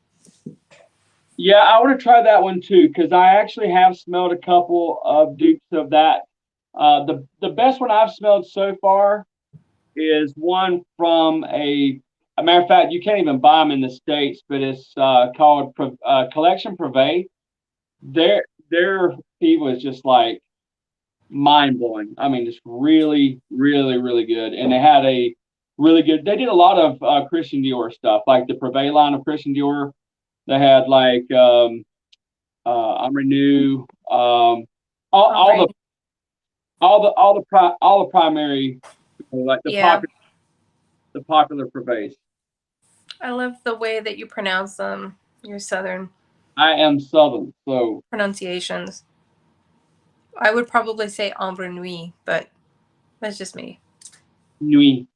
Yeah, I want to try that one too, because I actually have smelled a couple of dupes of that. The best one I've smelled so far is one from a matter of fact, you can't even buy them in the States, but it's called Collection Privé. Their fee was just like mind blowing. I mean, just really, really, really good. And they had a really good. They did a lot of Christian Dior stuff, like the Privé line of Christian Dior. They had like Renew, all the primary, like the popular Privés. I love the way that you pronounce them. Your Southern. I am Southern, so pronunciations. I would probably say Ambre Nuit, but that's just me. Nuit.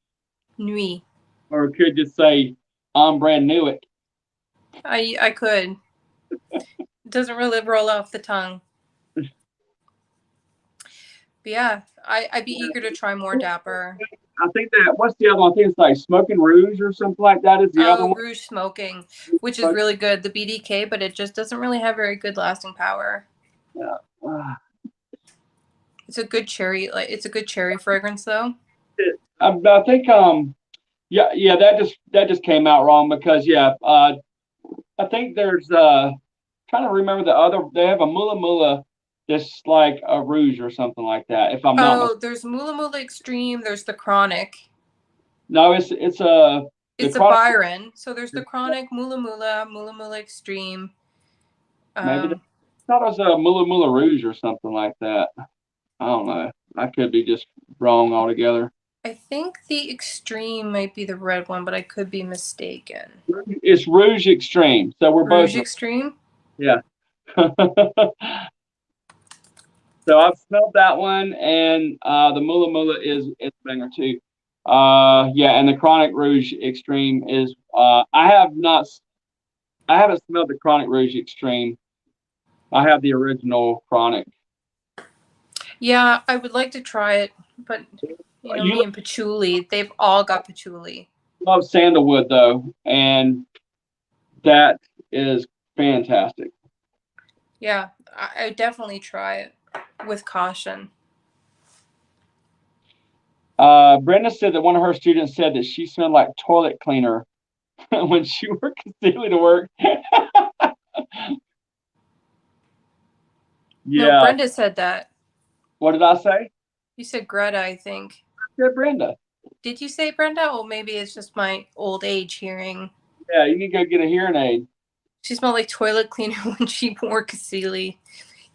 Nuit. Or it could just say I'm brand new it. I could. It doesn't really roll off the tongue. But yeah, I'd be eager to try more Dapper. I think what's the other one? I think it's like Smoking Rouge or something like that is the other one. Rouge Smoking, which is really good. The BDK, but it just doesn't really have very good lasting power. Yeah. It's a good cherry, it's a good cherry fragrance though. I think yeah, that just came out wrong because I think there's trying to remember the other. They have a Mula Mula that's like a Rouge or something like that. If I'm not. Oh, there's Mula Mula Extreme. There's the Chronic. No, it's a Byron. So there's the Chronic, Mula Mula, Mula Mula Extreme. Maybe I thought it was a Mula Mula Rouge or something like that. I don't know. I could be just wrong altogether. I think the Extreme might be the red one, but I could be mistaken. It's Rouge Extreme. So we're Rouge both Extreme? Yeah. So I've smelled that one, and the Mula Mula is a banger too. And the Chronic Rouge Extreme is. I haven't smelled the Chronic Rouge Extreme. I have the original Chronic. Yeah, I would like to try it, but me and patchouli, they've all got patchouli. Love sandalwood though, and that is fantastic. Yeah, I definitely try it with caution. Brenda said that one of her students said that she smelled like toilet cleaner when she wore concealer to work. No, Yeah. Brenda said that. What did I say? You said Greta, I think. I said Brenda. Did you say Brenda? Well, maybe it's just my old age hearing. Yeah, you need to go get a hearing aid. She smelled like toilet cleaner when she wore concealer.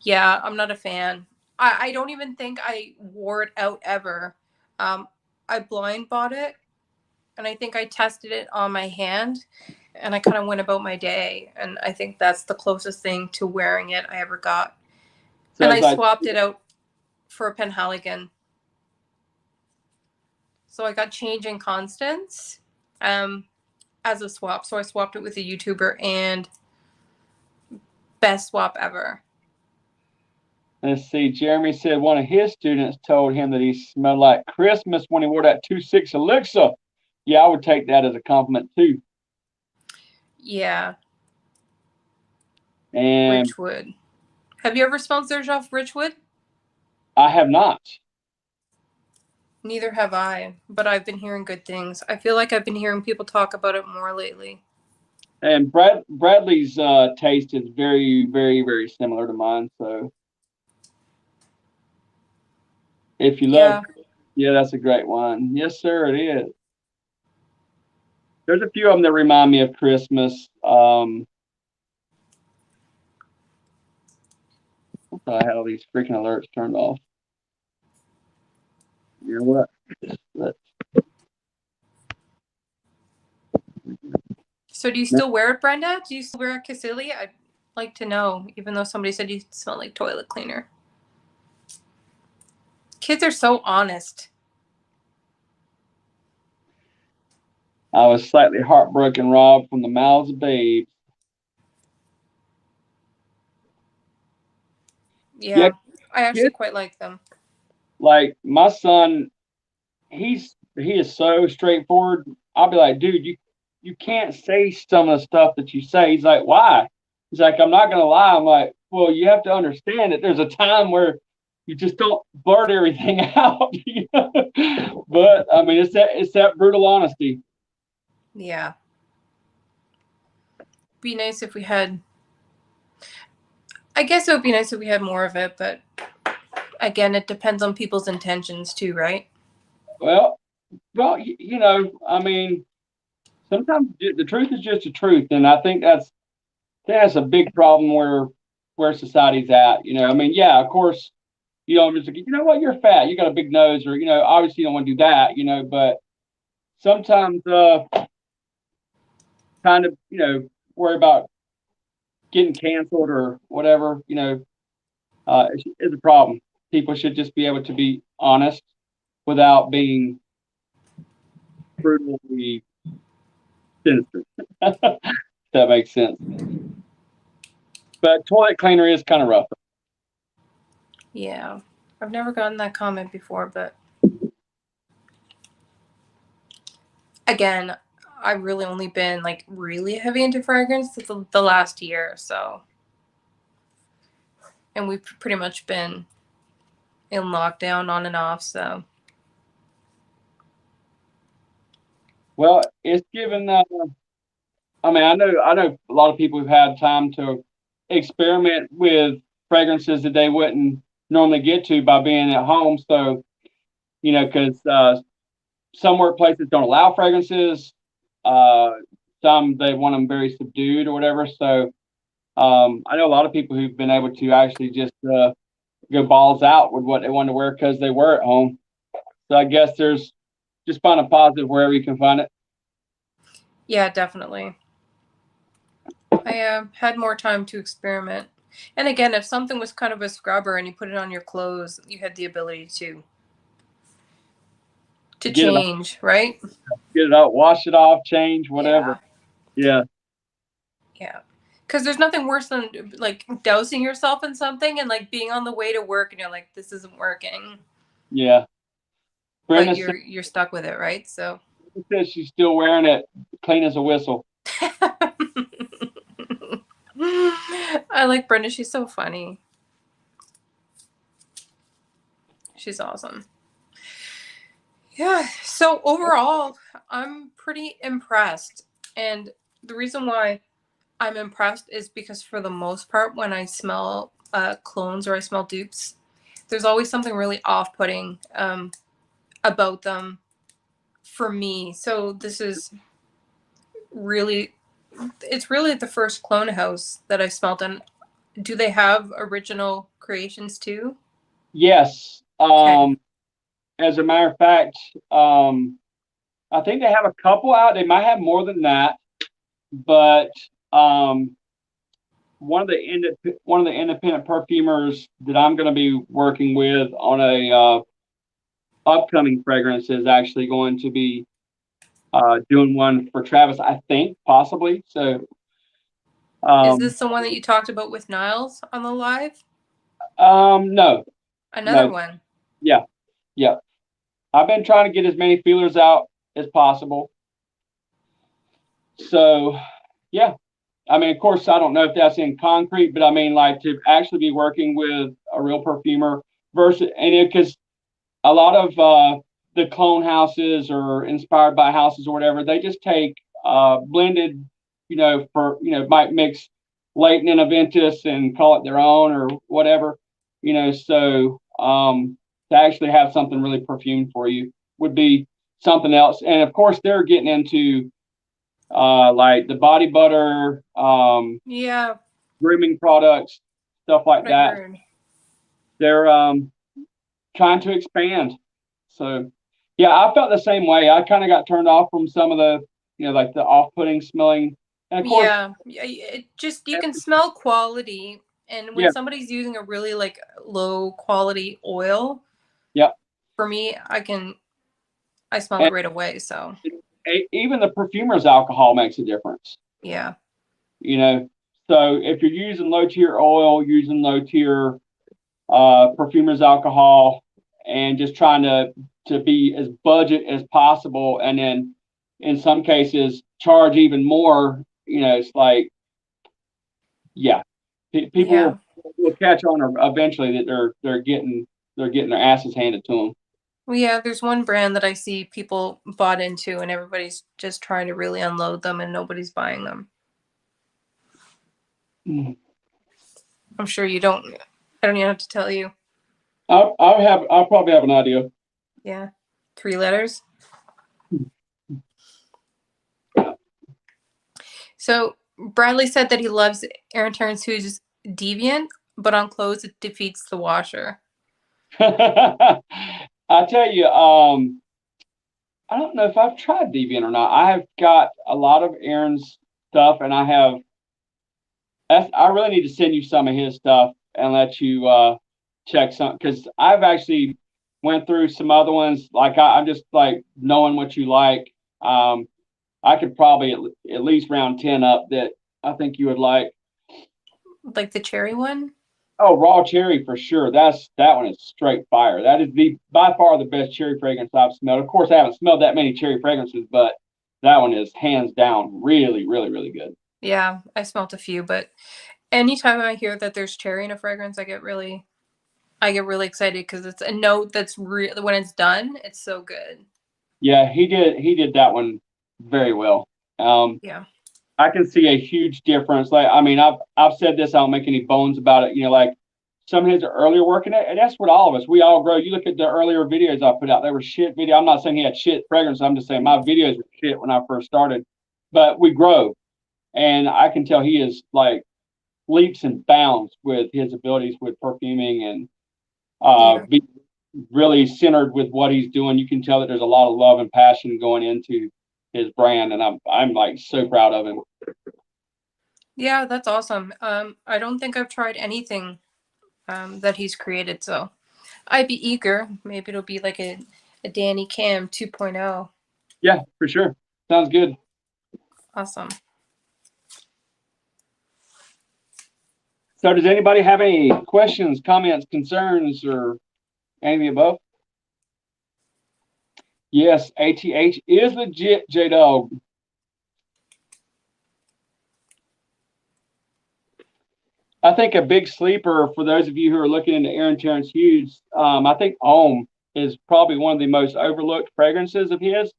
Yeah, I'm not a fan. I don't even think I wore it out ever. I blind bought it, and I think I tested it on my hand, and I kind of went about my day. And I think that's the closest thing to wearing it I ever got. So And it's I like, swapped it out for a Penhaligon. So I got Change in Constance as a swap. So I swapped it with a YouTuber, and best swap ever. let's see. Jeremy said one of his students told him that he smelled like Christmas when he wore that 2.6 ELIXIR. Yeah, I would take that as a compliment too. Yeah. And Richwood. Have you ever smelled Xerjoff Richwood? I have not. Neither have I, but I've been hearing good things. I feel like I've been hearing people talk about it more lately. And Bradley's taste is very, very, very similar to mine. So if you love, yeah, that's a great one. Yes, sir, it is. There's a few of them that remind me of Christmas. I thought I had all these freaking alerts turned off. You know what? So do you still wear it, Brenda? Do you still wear it, Cassilia? I'd like to know, even though somebody said you smell like toilet cleaner. Kids are so honest. I was slightly heartbroken, Rob, from the mouths of babes. Yeah, I actually quite like them. Like my son, he is so straightforward. I'll be like, dude, you can't say some of the stuff that you say. He's like, why? He's like, I'm not gonna lie. I'm like, well, you have to understand that there's a time where you just don't blurt everything out. But I mean, it's that brutal honesty. Yeah. Be nice if we had. I guess it would be nice if we had more of it, but again, it depends on people's intentions too, right? Well, you know, I mean, sometimes the truth is just the truth, and I think that's a big problem where society's at. You know, I mean, yeah, of course, you don't just you know what, you're fat, you got a big nose, or you know, obviously you don't want to do that, you know, but sometimes kind of, you know, worry about getting canceled or whatever, you know, is a problem. People should just be able to be honest without being brutally sinister. That makes sense. But toilet cleaner is kind of rough. Yeah. I've never gotten that comment before, but again, I've really only been like really heavy into fragrance the last year, so. And we've pretty much been in lockdown on and off, so. Well, it's given. I mean, I know a lot of people who've had time to experiment with fragrances that they wouldn't normally get to by being at home. So, you know, because some workplaces don't allow fragrances. Some they want them very subdued or whatever. So, I know a lot of people who've been able to actually just go balls out with what they want to wear because they were at home. So I guess there's just find a positive wherever you can find it. Yeah, definitely. I had more time to experiment. And again, if something was kind of a scrubber and you put it on your clothes, you had the ability to change, right? Get it out, wash it off, change, whatever. Yeah. Yeah. Because there's nothing worse than like dousing yourself in something and like being on the way to work and you're like, this isn't working. Yeah. Brenda But you're stuck with it, right? So says she's still wearing it, clean as a whistle. I like Brenda. She's so funny. She's awesome. Yeah. So overall, I'm pretty impressed. And the reason why I'm impressed is because for the most part, when I smell clones or I smell dupes, there's always something really off-putting about them for me. So this is really, it's really the first clone house that I smelled. And do they have original creations too? Yes. Okay. As a matter of fact, I think they have a couple out. They might have more than that, but um, one of the independent perfumers that I'm going to be working with on a upcoming fragrance is actually going to be doing one for Travis. I think possibly. So Is um, this the one that you talked about with Niles on the live? no, Another no, one. yeah, yeah. I've been trying to get as many feelers out as possible. So yeah, I mean, of course, I don't know if that's in concrete, but I mean, like to actually be working with a real perfumer versus, and because a lot of the clone houses or inspired by houses or whatever, they just take blended, might mix Leighton and Aventus and call it their own or whatever, So to actually have something really perfumed for you would be something else. And of course, they're getting into like the body butter, Yeah, grooming products, stuff like what I that. heard. They're trying to expand. So, yeah, I felt the same way. I kind of got turned off from some of the, like the off-putting smelling. And of course, Yeah, it just you can smell quality, and when yeah, somebody's using a really like low quality oil, yeah. for me, I smell And it right away. So even the perfumer's alcohol makes a difference, yeah, you know. So if you're using low-tier oil, using low-tier perfumer's alcohol, and just trying to be as budget as possible, and then in some cases charge even more. It's like, yeah, yeah, people will catch on eventually that they're getting their asses handed to well, yeah. There's one brand that I see people bought into, and everybody's just trying to really unload them, and nobody's buying them. them. I'm sure you don't. I don't even have to tell you. I'll probably have an idea. Yeah, 3 letters. So Bradley said that he loves Aaron Terrence, who's deviant, but on clothes it defeats the washer. I tell you, I don't know if I've tried Deviant or not. I have got a lot of Aaron's stuff, and I really need to send you some of his stuff and let you check some because I've actually went through some other ones. Like I'm just like knowing what you like. Um, I could probably at least round 10 up that I think you would like. Like the cherry one? Oh, raw cherry for sure. That one is straight fire. That is the by far the best cherry fragrance I've smelled. Of course, I haven't smelled that many cherry fragrances, but that one is hands down really, really, really good. Yeah, I smelt a few, but anytime I hear that there's cherry in a fragrance, I get really excited because it's a note that's real when it's done, it's so good. Yeah, he did that one very well. Yeah. I can see a huge difference. Like, I mean, I've said this. I don't make any bones about it. Like some of his earlier work in it, and that's what all of us. We all grow. You look at the earlier videos I put out; they were shit video. I'm not saying he had shit fragrance. I'm just saying my videos were shit when I first started. But we grow, and I can tell he is like leaps and bounds with his abilities with perfuming and Yeah. be really centered with what he's doing. You can tell that there's a lot of love and passion going into his brand, and I'm like so proud of him. Yeah, that's awesome. I don't think I've tried anything that he's created, so I'd be eager. Maybe it'll be like a Danny Cam 2.0. Yeah, for sure. Sounds good. Awesome. So does anybody have any questions, comments, concerns, or any of the above? Yes, ATH is legit, J-Dog. I think a big sleeper for those of you who are looking into Aaron Terrence Hughes, I think Ohm is probably one of the most overlooked fragrances of his.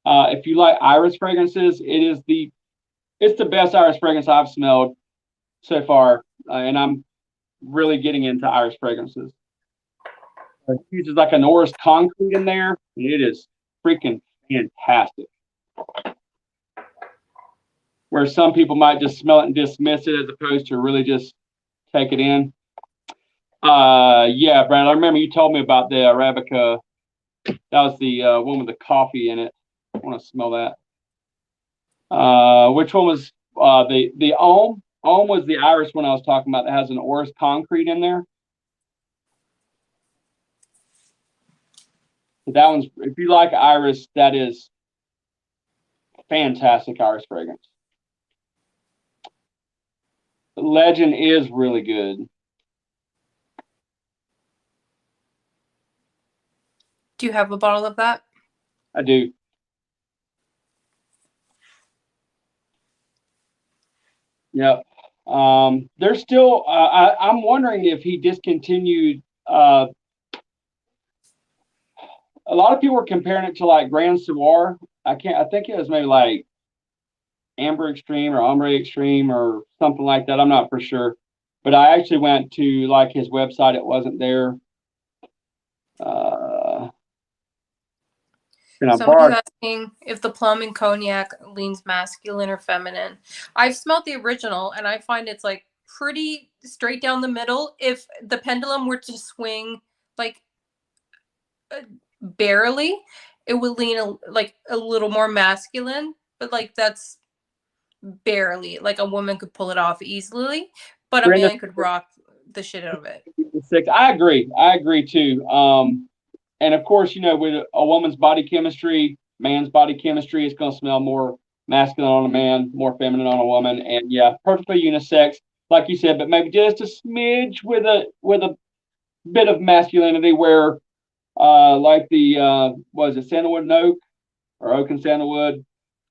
If you like iris fragrances, it's the best iris fragrance I've smelled so far, and I'm really getting into iris fragrances. It uses like an Norris concrete in there, and it is freaking fantastic. Where some people might just smell it and dismiss it as opposed to really just take it in. Yeah, Brad, I remember you told me about the Arabica. That was the one with the coffee in it. I want to smell that. Which one was the Om? Om was the iris one I was talking about that has an Oris concrete in there. So that one's, if you like iris, that is fantastic iris fragrance. Legend is really good. Do you have a bottle of that? I do. Yep. There's still, I'm wondering if he discontinued, a lot of people were comparing it to like Grand Soir. I think it was maybe like Amber Extreme or Ombre Extreme or something like that. I'm not for sure. But I actually went to like his website. It wasn't there. Somebody's asking if the plum and cognac leans masculine or feminine. I've smelled the original and I find it's like pretty straight down the middle. If the pendulum were to swing like barely, it would lean a little more masculine, but like that's barely. Like a woman could pull it off easily, but a man could rock the shit out of it. I agree too. And of course, you know, with a woman's body chemistry, man's body chemistry, it's going to smell more masculine on a man, more feminine on a woman, and yeah, perfectly unisex, like you said, but maybe just a smidge with a bit of masculinity, where like the was it sandalwood and oak, or oak and sandalwood?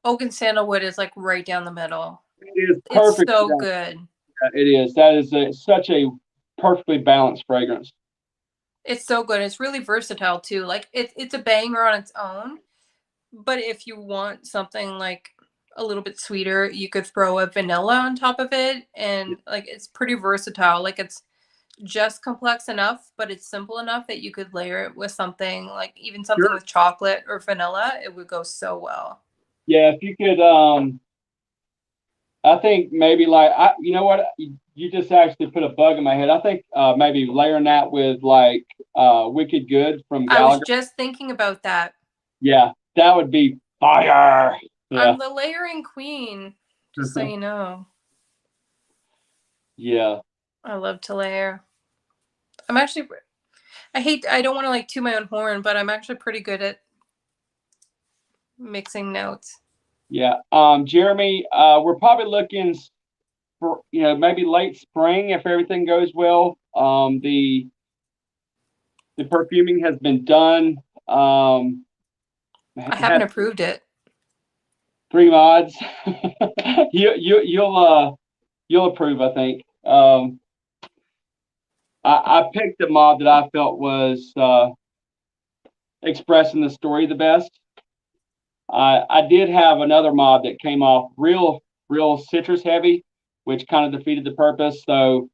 Oak and sandalwood is like right down the middle. It is perfect. It's so good. It is. That is such a perfectly balanced fragrance. It's so good. It's really versatile too. Like it's a banger on its own, but if you want something like a little bit sweeter, you could throw a vanilla on top of it, and like it's pretty versatile. Like it's just complex enough, but it's simple enough that you could layer it with something like even something with chocolate or vanilla. It would go so well. Yeah, if you could, I think maybe like you know what, you just actually put a bug in my head. I think maybe layering that with like Wicked Good from Gallagher. I was just thinking about that. Yeah, that would be fire. Yeah. I'm the layering queen, just so you know. Yeah. I love to layer. I don't want to like toot my own horn, but I'm actually pretty good at mixing notes. Yeah. Jeremy, we're probably looking for, you know, maybe late spring if everything goes well. The perfuming has been done. I haven't approved it. 3 mods. You'll approve, I think. I picked the mod that I felt was expressing the story the best. I did have another mod that came off real citrus heavy, which kind of defeated the purpose. So,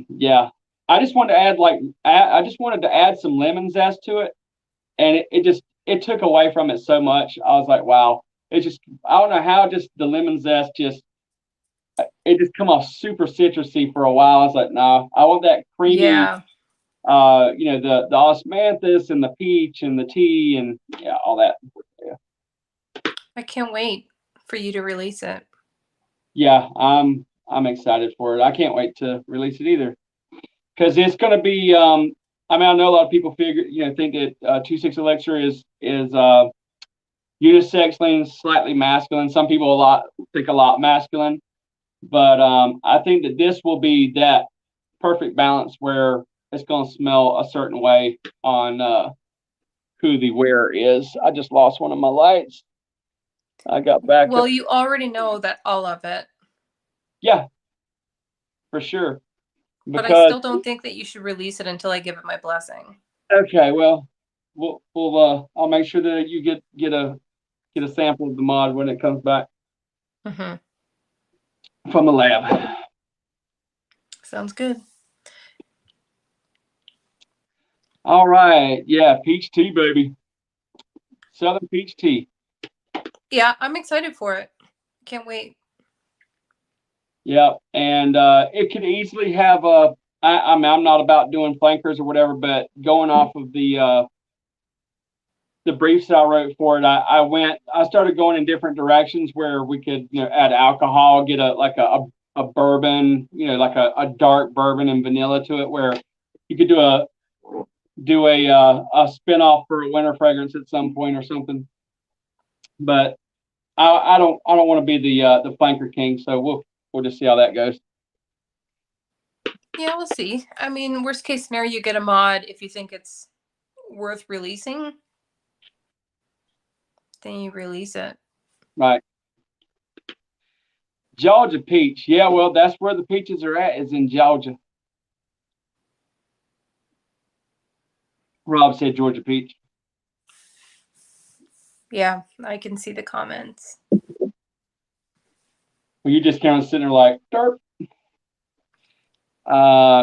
yeah, I just wanted to add some lemon zest to it, and it took away from it so much. I was like, wow, I don't know how just the lemon zest it just come off super citrusy for a while. I was like, nah, I want that creamy. Yeah. You know, the osmanthus and the peach and the tea and yeah, all that. Yeah. I can't wait for you to release it. Yeah, I'm excited for it. I can't wait to release it either, because it's going to be. I mean, I know a lot of people think that 2.6 ELIXIR is unisex, leans slightly masculine. Some people think a lot masculine, but I think that this will be that perfect balance where it's going to smell a certain way on who the wearer is. I just lost one of my lights. I got back. Well, you already know that I'll love it. Yeah, for sure. But I still don't think that you should release it until I give it my blessing. Okay, well, I'll make sure that you get a sample of the mod when it comes back Mm-hmm. from the lab. Sounds good. All right, yeah, peach tea, baby. Southern peach tea. Yeah, I'm excited for it. Can't wait. Yeah, and it could easily have I mean, I'm not about doing flankers or whatever, but going off of the briefs that I wrote for it, I started going in different directions where we could, add alcohol, get a bourbon, like a dark bourbon and vanilla to it, where you could do a spin-off for a winter fragrance at some point or something. But I don't want to be the flanker king, so we'll just see how that goes. Yeah, we'll see. I mean, worst case scenario, you get a mod if you think it's worth releasing, then you release it. Right. Georgia peach. Yeah, well, that's where the peaches are at, is in Georgia. Rob said Georgia peach. Yeah, I can see the comments. Well, you just kind of sitting there like, derp.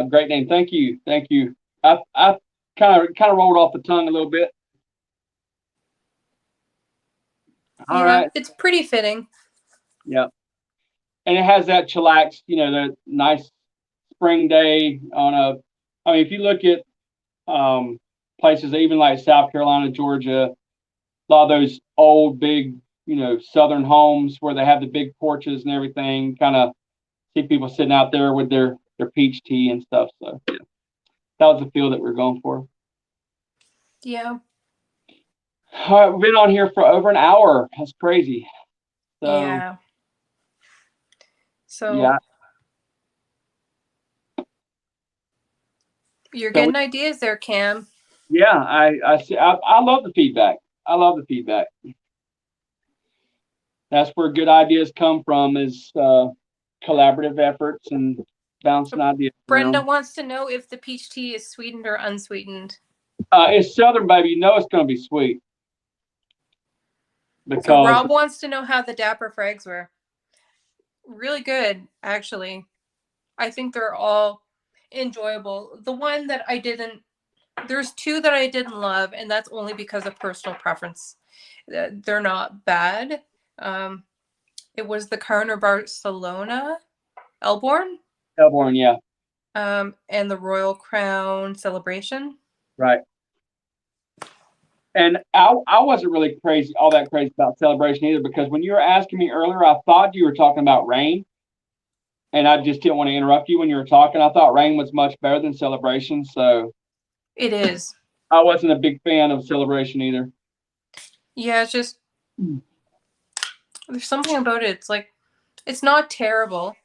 Great name. Thank you. Thank you. I kind of rolled off the tongue a little bit. All Yeah, right. it's pretty fitting. Yeah. And it has that chillax, the nice spring day I mean, if you look at places even like South Carolina, Georgia, a lot of those old big, southern homes where they have the big porches and everything, kind of see people sitting out there with their peach tea and stuff. So yeah, that was the feel that we're going for. Yeah. All right, we've been on here for over an hour. That's crazy. So Yeah. So yeah, you're so getting ideas there, Cam. yeah, I see. I love the feedback. I love the feedback. That's where good ideas come from, is collaborative efforts and bouncing ideas Brenda around. wants to know if the peach tea is sweetened or unsweetened. It's Southern, baby. You know it's going to be sweet So because Rob wants to know how the Dapper Frags were. Really good, actually. I think they're all enjoyable. The one that I didn't, there's two that I didn't love, and that's only because of personal preference. They're not bad. It was the Carner Barcelona Elborn, Melbourne, yeah, and the Royal Crown Celebration. right. And I wasn't really all that crazy about Celebration either, because when you were asking me earlier, I thought you were talking about Rain, and I just didn't want to interrupt you when you were talking. I thought Rain was much better than Celebration, so It is. I wasn't a big fan of Celebration either. Yeah, it's just there's something about it. It's like it's not terrible.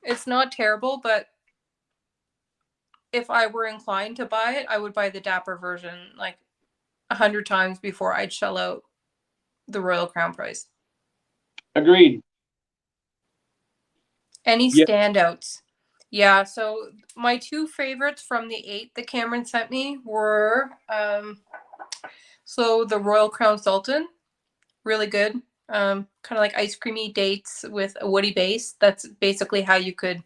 It's not terrible, but if I were inclined to buy it, I would buy the Dapper version like 100 times before I'd shell out the Royal Crown price. Agreed. Any Yeah. standouts? Yeah, so my two favorites from the 8 that Cameron sent me were so the Royal Crown Sultan, really good. Kind of like ice creamy dates with a woody base. That's basically how you could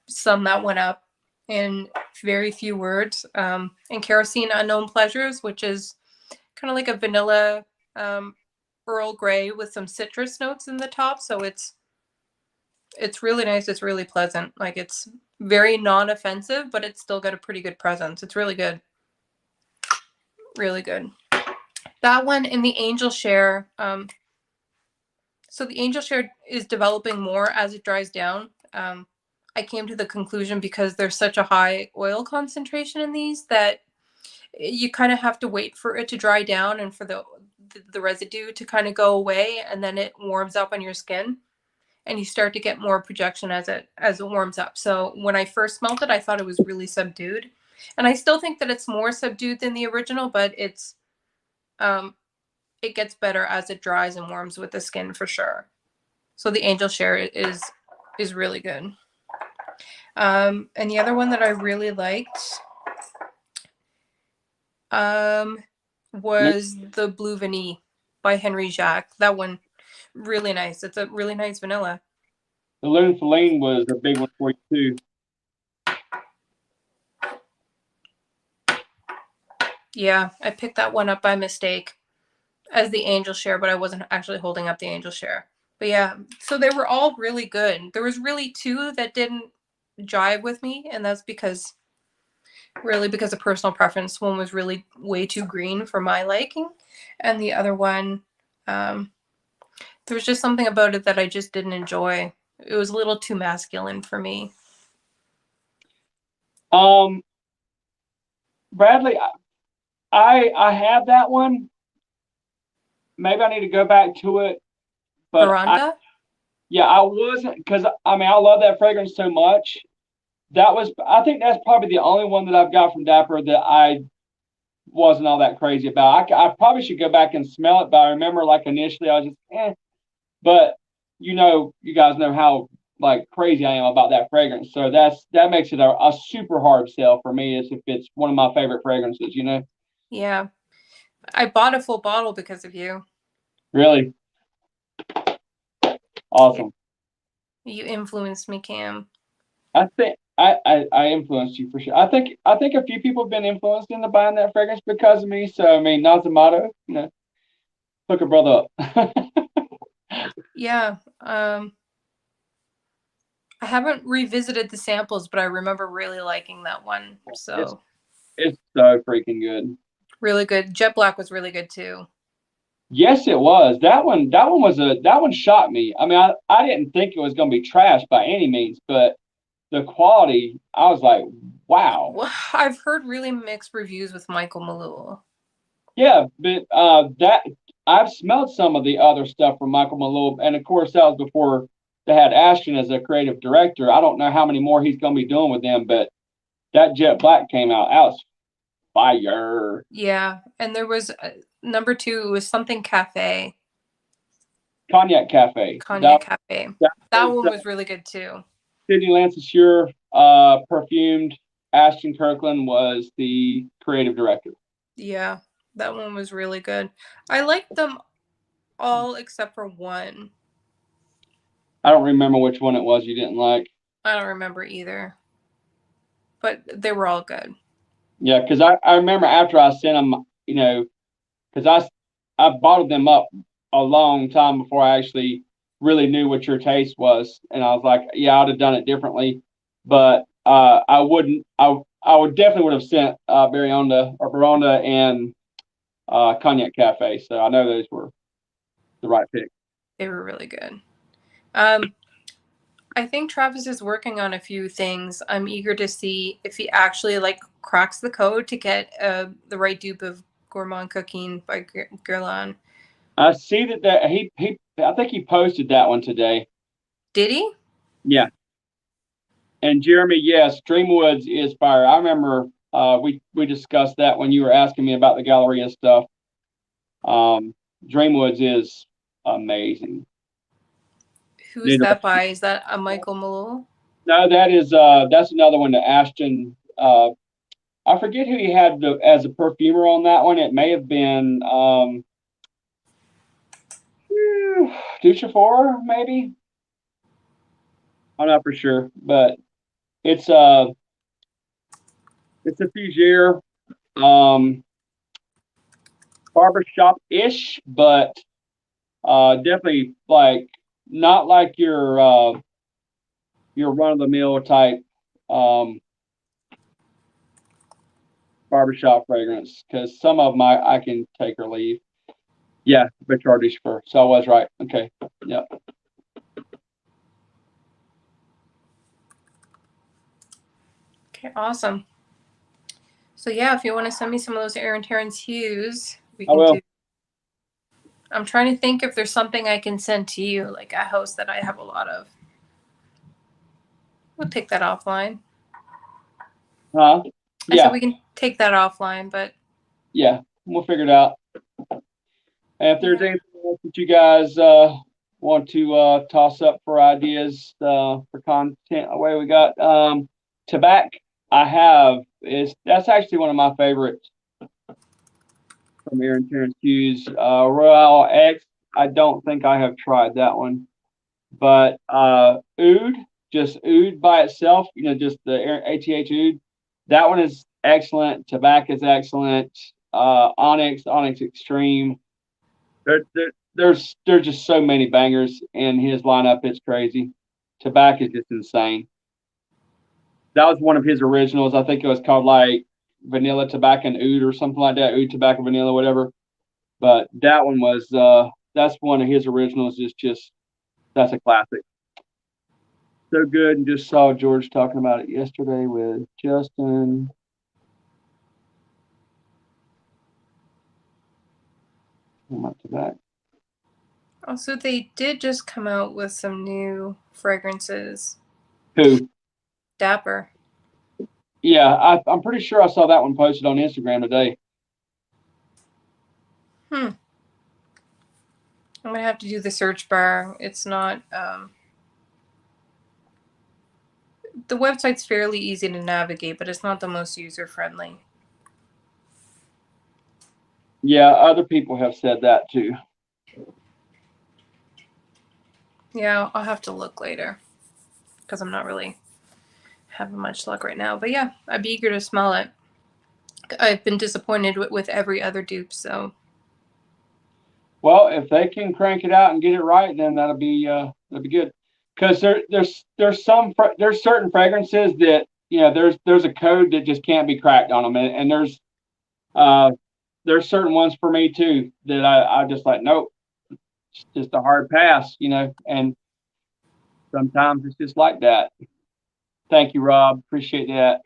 sum that one up in very few words. And Kerosene Unknown Pleasures, which is kind of like a vanilla Earl Grey with some citrus notes in the top. So it's really nice. It's really pleasant. Like it's very non-offensive, but it's still got a pretty good presence. It's really good. Really good. That one in the Angel Share. So the Angel Share is developing more as it dries down. I came to the conclusion because there's such a high oil concentration in these that you kind of have to wait for it to dry down and for the residue to kind of go away, and then it warms up on your skin and you start to get more projection as it warms up. So when I first smelled it, I thought it was really subdued, and I still think that it's more subdued than the original, but it's it gets better as it dries and warms with the skin for sure. So the Angel Share is really good. And the other one that I really liked Was the Blue Venee by Henry Jacques. That one, really nice. It's a really nice vanilla. The Lunfin was a big one for you too. Yeah, I picked that one up by mistake as the angel share, but I wasn't actually holding up the angel share. But yeah, so they were all really good. There was really two that didn't jive with me, and that's because of personal preference. One was really way too green for my liking, and the other one, there was just something about it that I just didn't enjoy. It was a little too masculine for me. Bradley, I have that one. Maybe I need to go back to it, but Veranda? I wasn't, because I mean I love that fragrance so much. I think that's probably the only one that I've got from Dapper that I wasn't all that crazy about. I probably should go back and smell it, but I remember like initially I was just but you guys know how like crazy I am about that fragrance. So that makes it a super hard sell for me, as if it's one of my favorite fragrances, Yeah. I bought a full bottle because of you. Really? Awesome. You influenced me, Cam. I think I influenced you for sure. I think a few people have been influenced into buying that fragrance because of me. So I mean, Nazumato, hook a brother up. Yeah. I haven't revisited the samples, but I remember really liking that one. So it's so freaking good. really good. Jet Black was really good too. Yes, it was. That one shocked me. I mean, I didn't think it was going to be trash by any means, but the quality, I was like, wow. Well, I've heard really mixed reviews with Michael Malul. Yeah, but I've smelled some of the other stuff from Michael Malul, and of course that was before they had Ashton as a creative director. I don't know how many more he's going to be doing with them, but that Jet Black came out. That was fire. Yeah, and there was number 2 was something cafe. Cognac Cafe. Cafe. That one was really good too. Sidney Lancashire, perfumed. Ashton Kirkland was the creative director. Yeah, that one was really good. I liked them all except for one. I don't remember which one it was you didn't like. I don't remember either. But they were all good. Yeah, because I remember after I sent them, because I bottled them up a long time before I actually really knew what your taste was, and I was like, yeah, I'd have done it differently, but I wouldn't. I would definitely have sent Veranda and Cognac Cafe. So I know those were the right pick. They were really good. I think Travis is working on a few things. I'm eager to see if he actually cracks the code to get the right dupe of Gourmand Cooking by Guerlain. I see that he I think he posted that one today. Did he? Yeah. And Jeremy, yes, Dreamwoods is fire. I remember we discussed that when you were asking me about the Galleria stuff. Dreamwoods is amazing. Who's that by? Is that a Michael Malul? No, that's another one that Ashton. I forget who he had as a perfumer on that one. It may have been Duchefort, maybe. I'm not for sure, but it's a Fougere, barbershop-ish, but definitely not like your run-of-the-mill type barbershop fragrance, because some of them I can take or leave. Yeah, Richard Duchefort. So I was right. Okay. Yeah. Okay, awesome. So yeah, if you want to send me some of those Aaron Terrence hues, we I can will. do. I'm trying to think if there's something I can send to you, like a house that I have a lot of. We'll take that offline. Huh? I said we can take that offline, but yeah, we'll figure it out. And if there's anything else that you guys want to toss up for ideas for content, away we got Tobacco. That's actually one of my favorite from Aaron Terrence Hughes. Royale X, I don't think I have tried that one. But Oud, just Oud by itself, just the ATH Oud, that one is excellent. Tobacco is excellent. Onyx Extreme. There's just so many bangers in his lineup. It's crazy. Tobacco is just insane. That was one of his originals. I think it was called like Vanilla Tobacco and Oud or something like that. Oud Tobacco Vanilla, whatever. But that one was that's one of his originals. That's a classic. So good, and just saw George talking about it yesterday with Justin. Up to that. Also, they did just come out with some new fragrances. Who? Dapper. Yeah, I'm pretty sure I saw that one posted on Instagram today. I'm gonna have to do the search bar. It's not. The website's fairly easy to navigate, but it's not the most user friendly. Yeah, other people have said that too. Yeah, I'll have to look later because I'm not really having much luck right now. But yeah, I'd be eager to smell it. I've been disappointed with every other dupe, so. Well, if they can crank it out and get it right, then that'll be good. Because there's certain fragrances that there's a code that just can't be cracked on them, and there's certain ones for me too that I just like nope, it's just a hard pass, and sometimes it's just like that. Thank you, Rob. Appreciate that.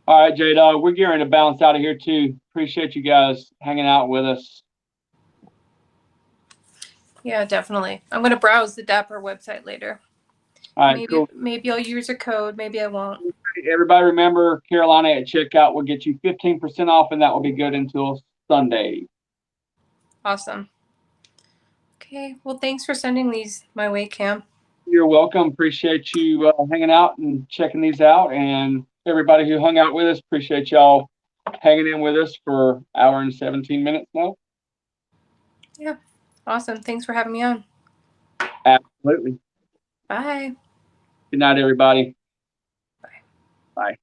All right, J-Dog, we're gearing to bounce out of here too. Appreciate you guys hanging out with us. Yeah, definitely. I'm going to browse the Dapper website later. All right, cool. Maybe I'll use a code. Maybe I won't. Everybody remember, Carolina at checkout will get you 15% off, and that will be good until Sunday. Awesome. Okay, well, thanks for sending these my way, Cam. You're welcome. Appreciate you hanging out and checking these out. And everybody who hung out with us, appreciate y'all hanging in with us for an hour and 17 minutes now. Yeah, awesome. Thanks for having me on. Absolutely. Bye. Good night, everybody. Bye. Bye.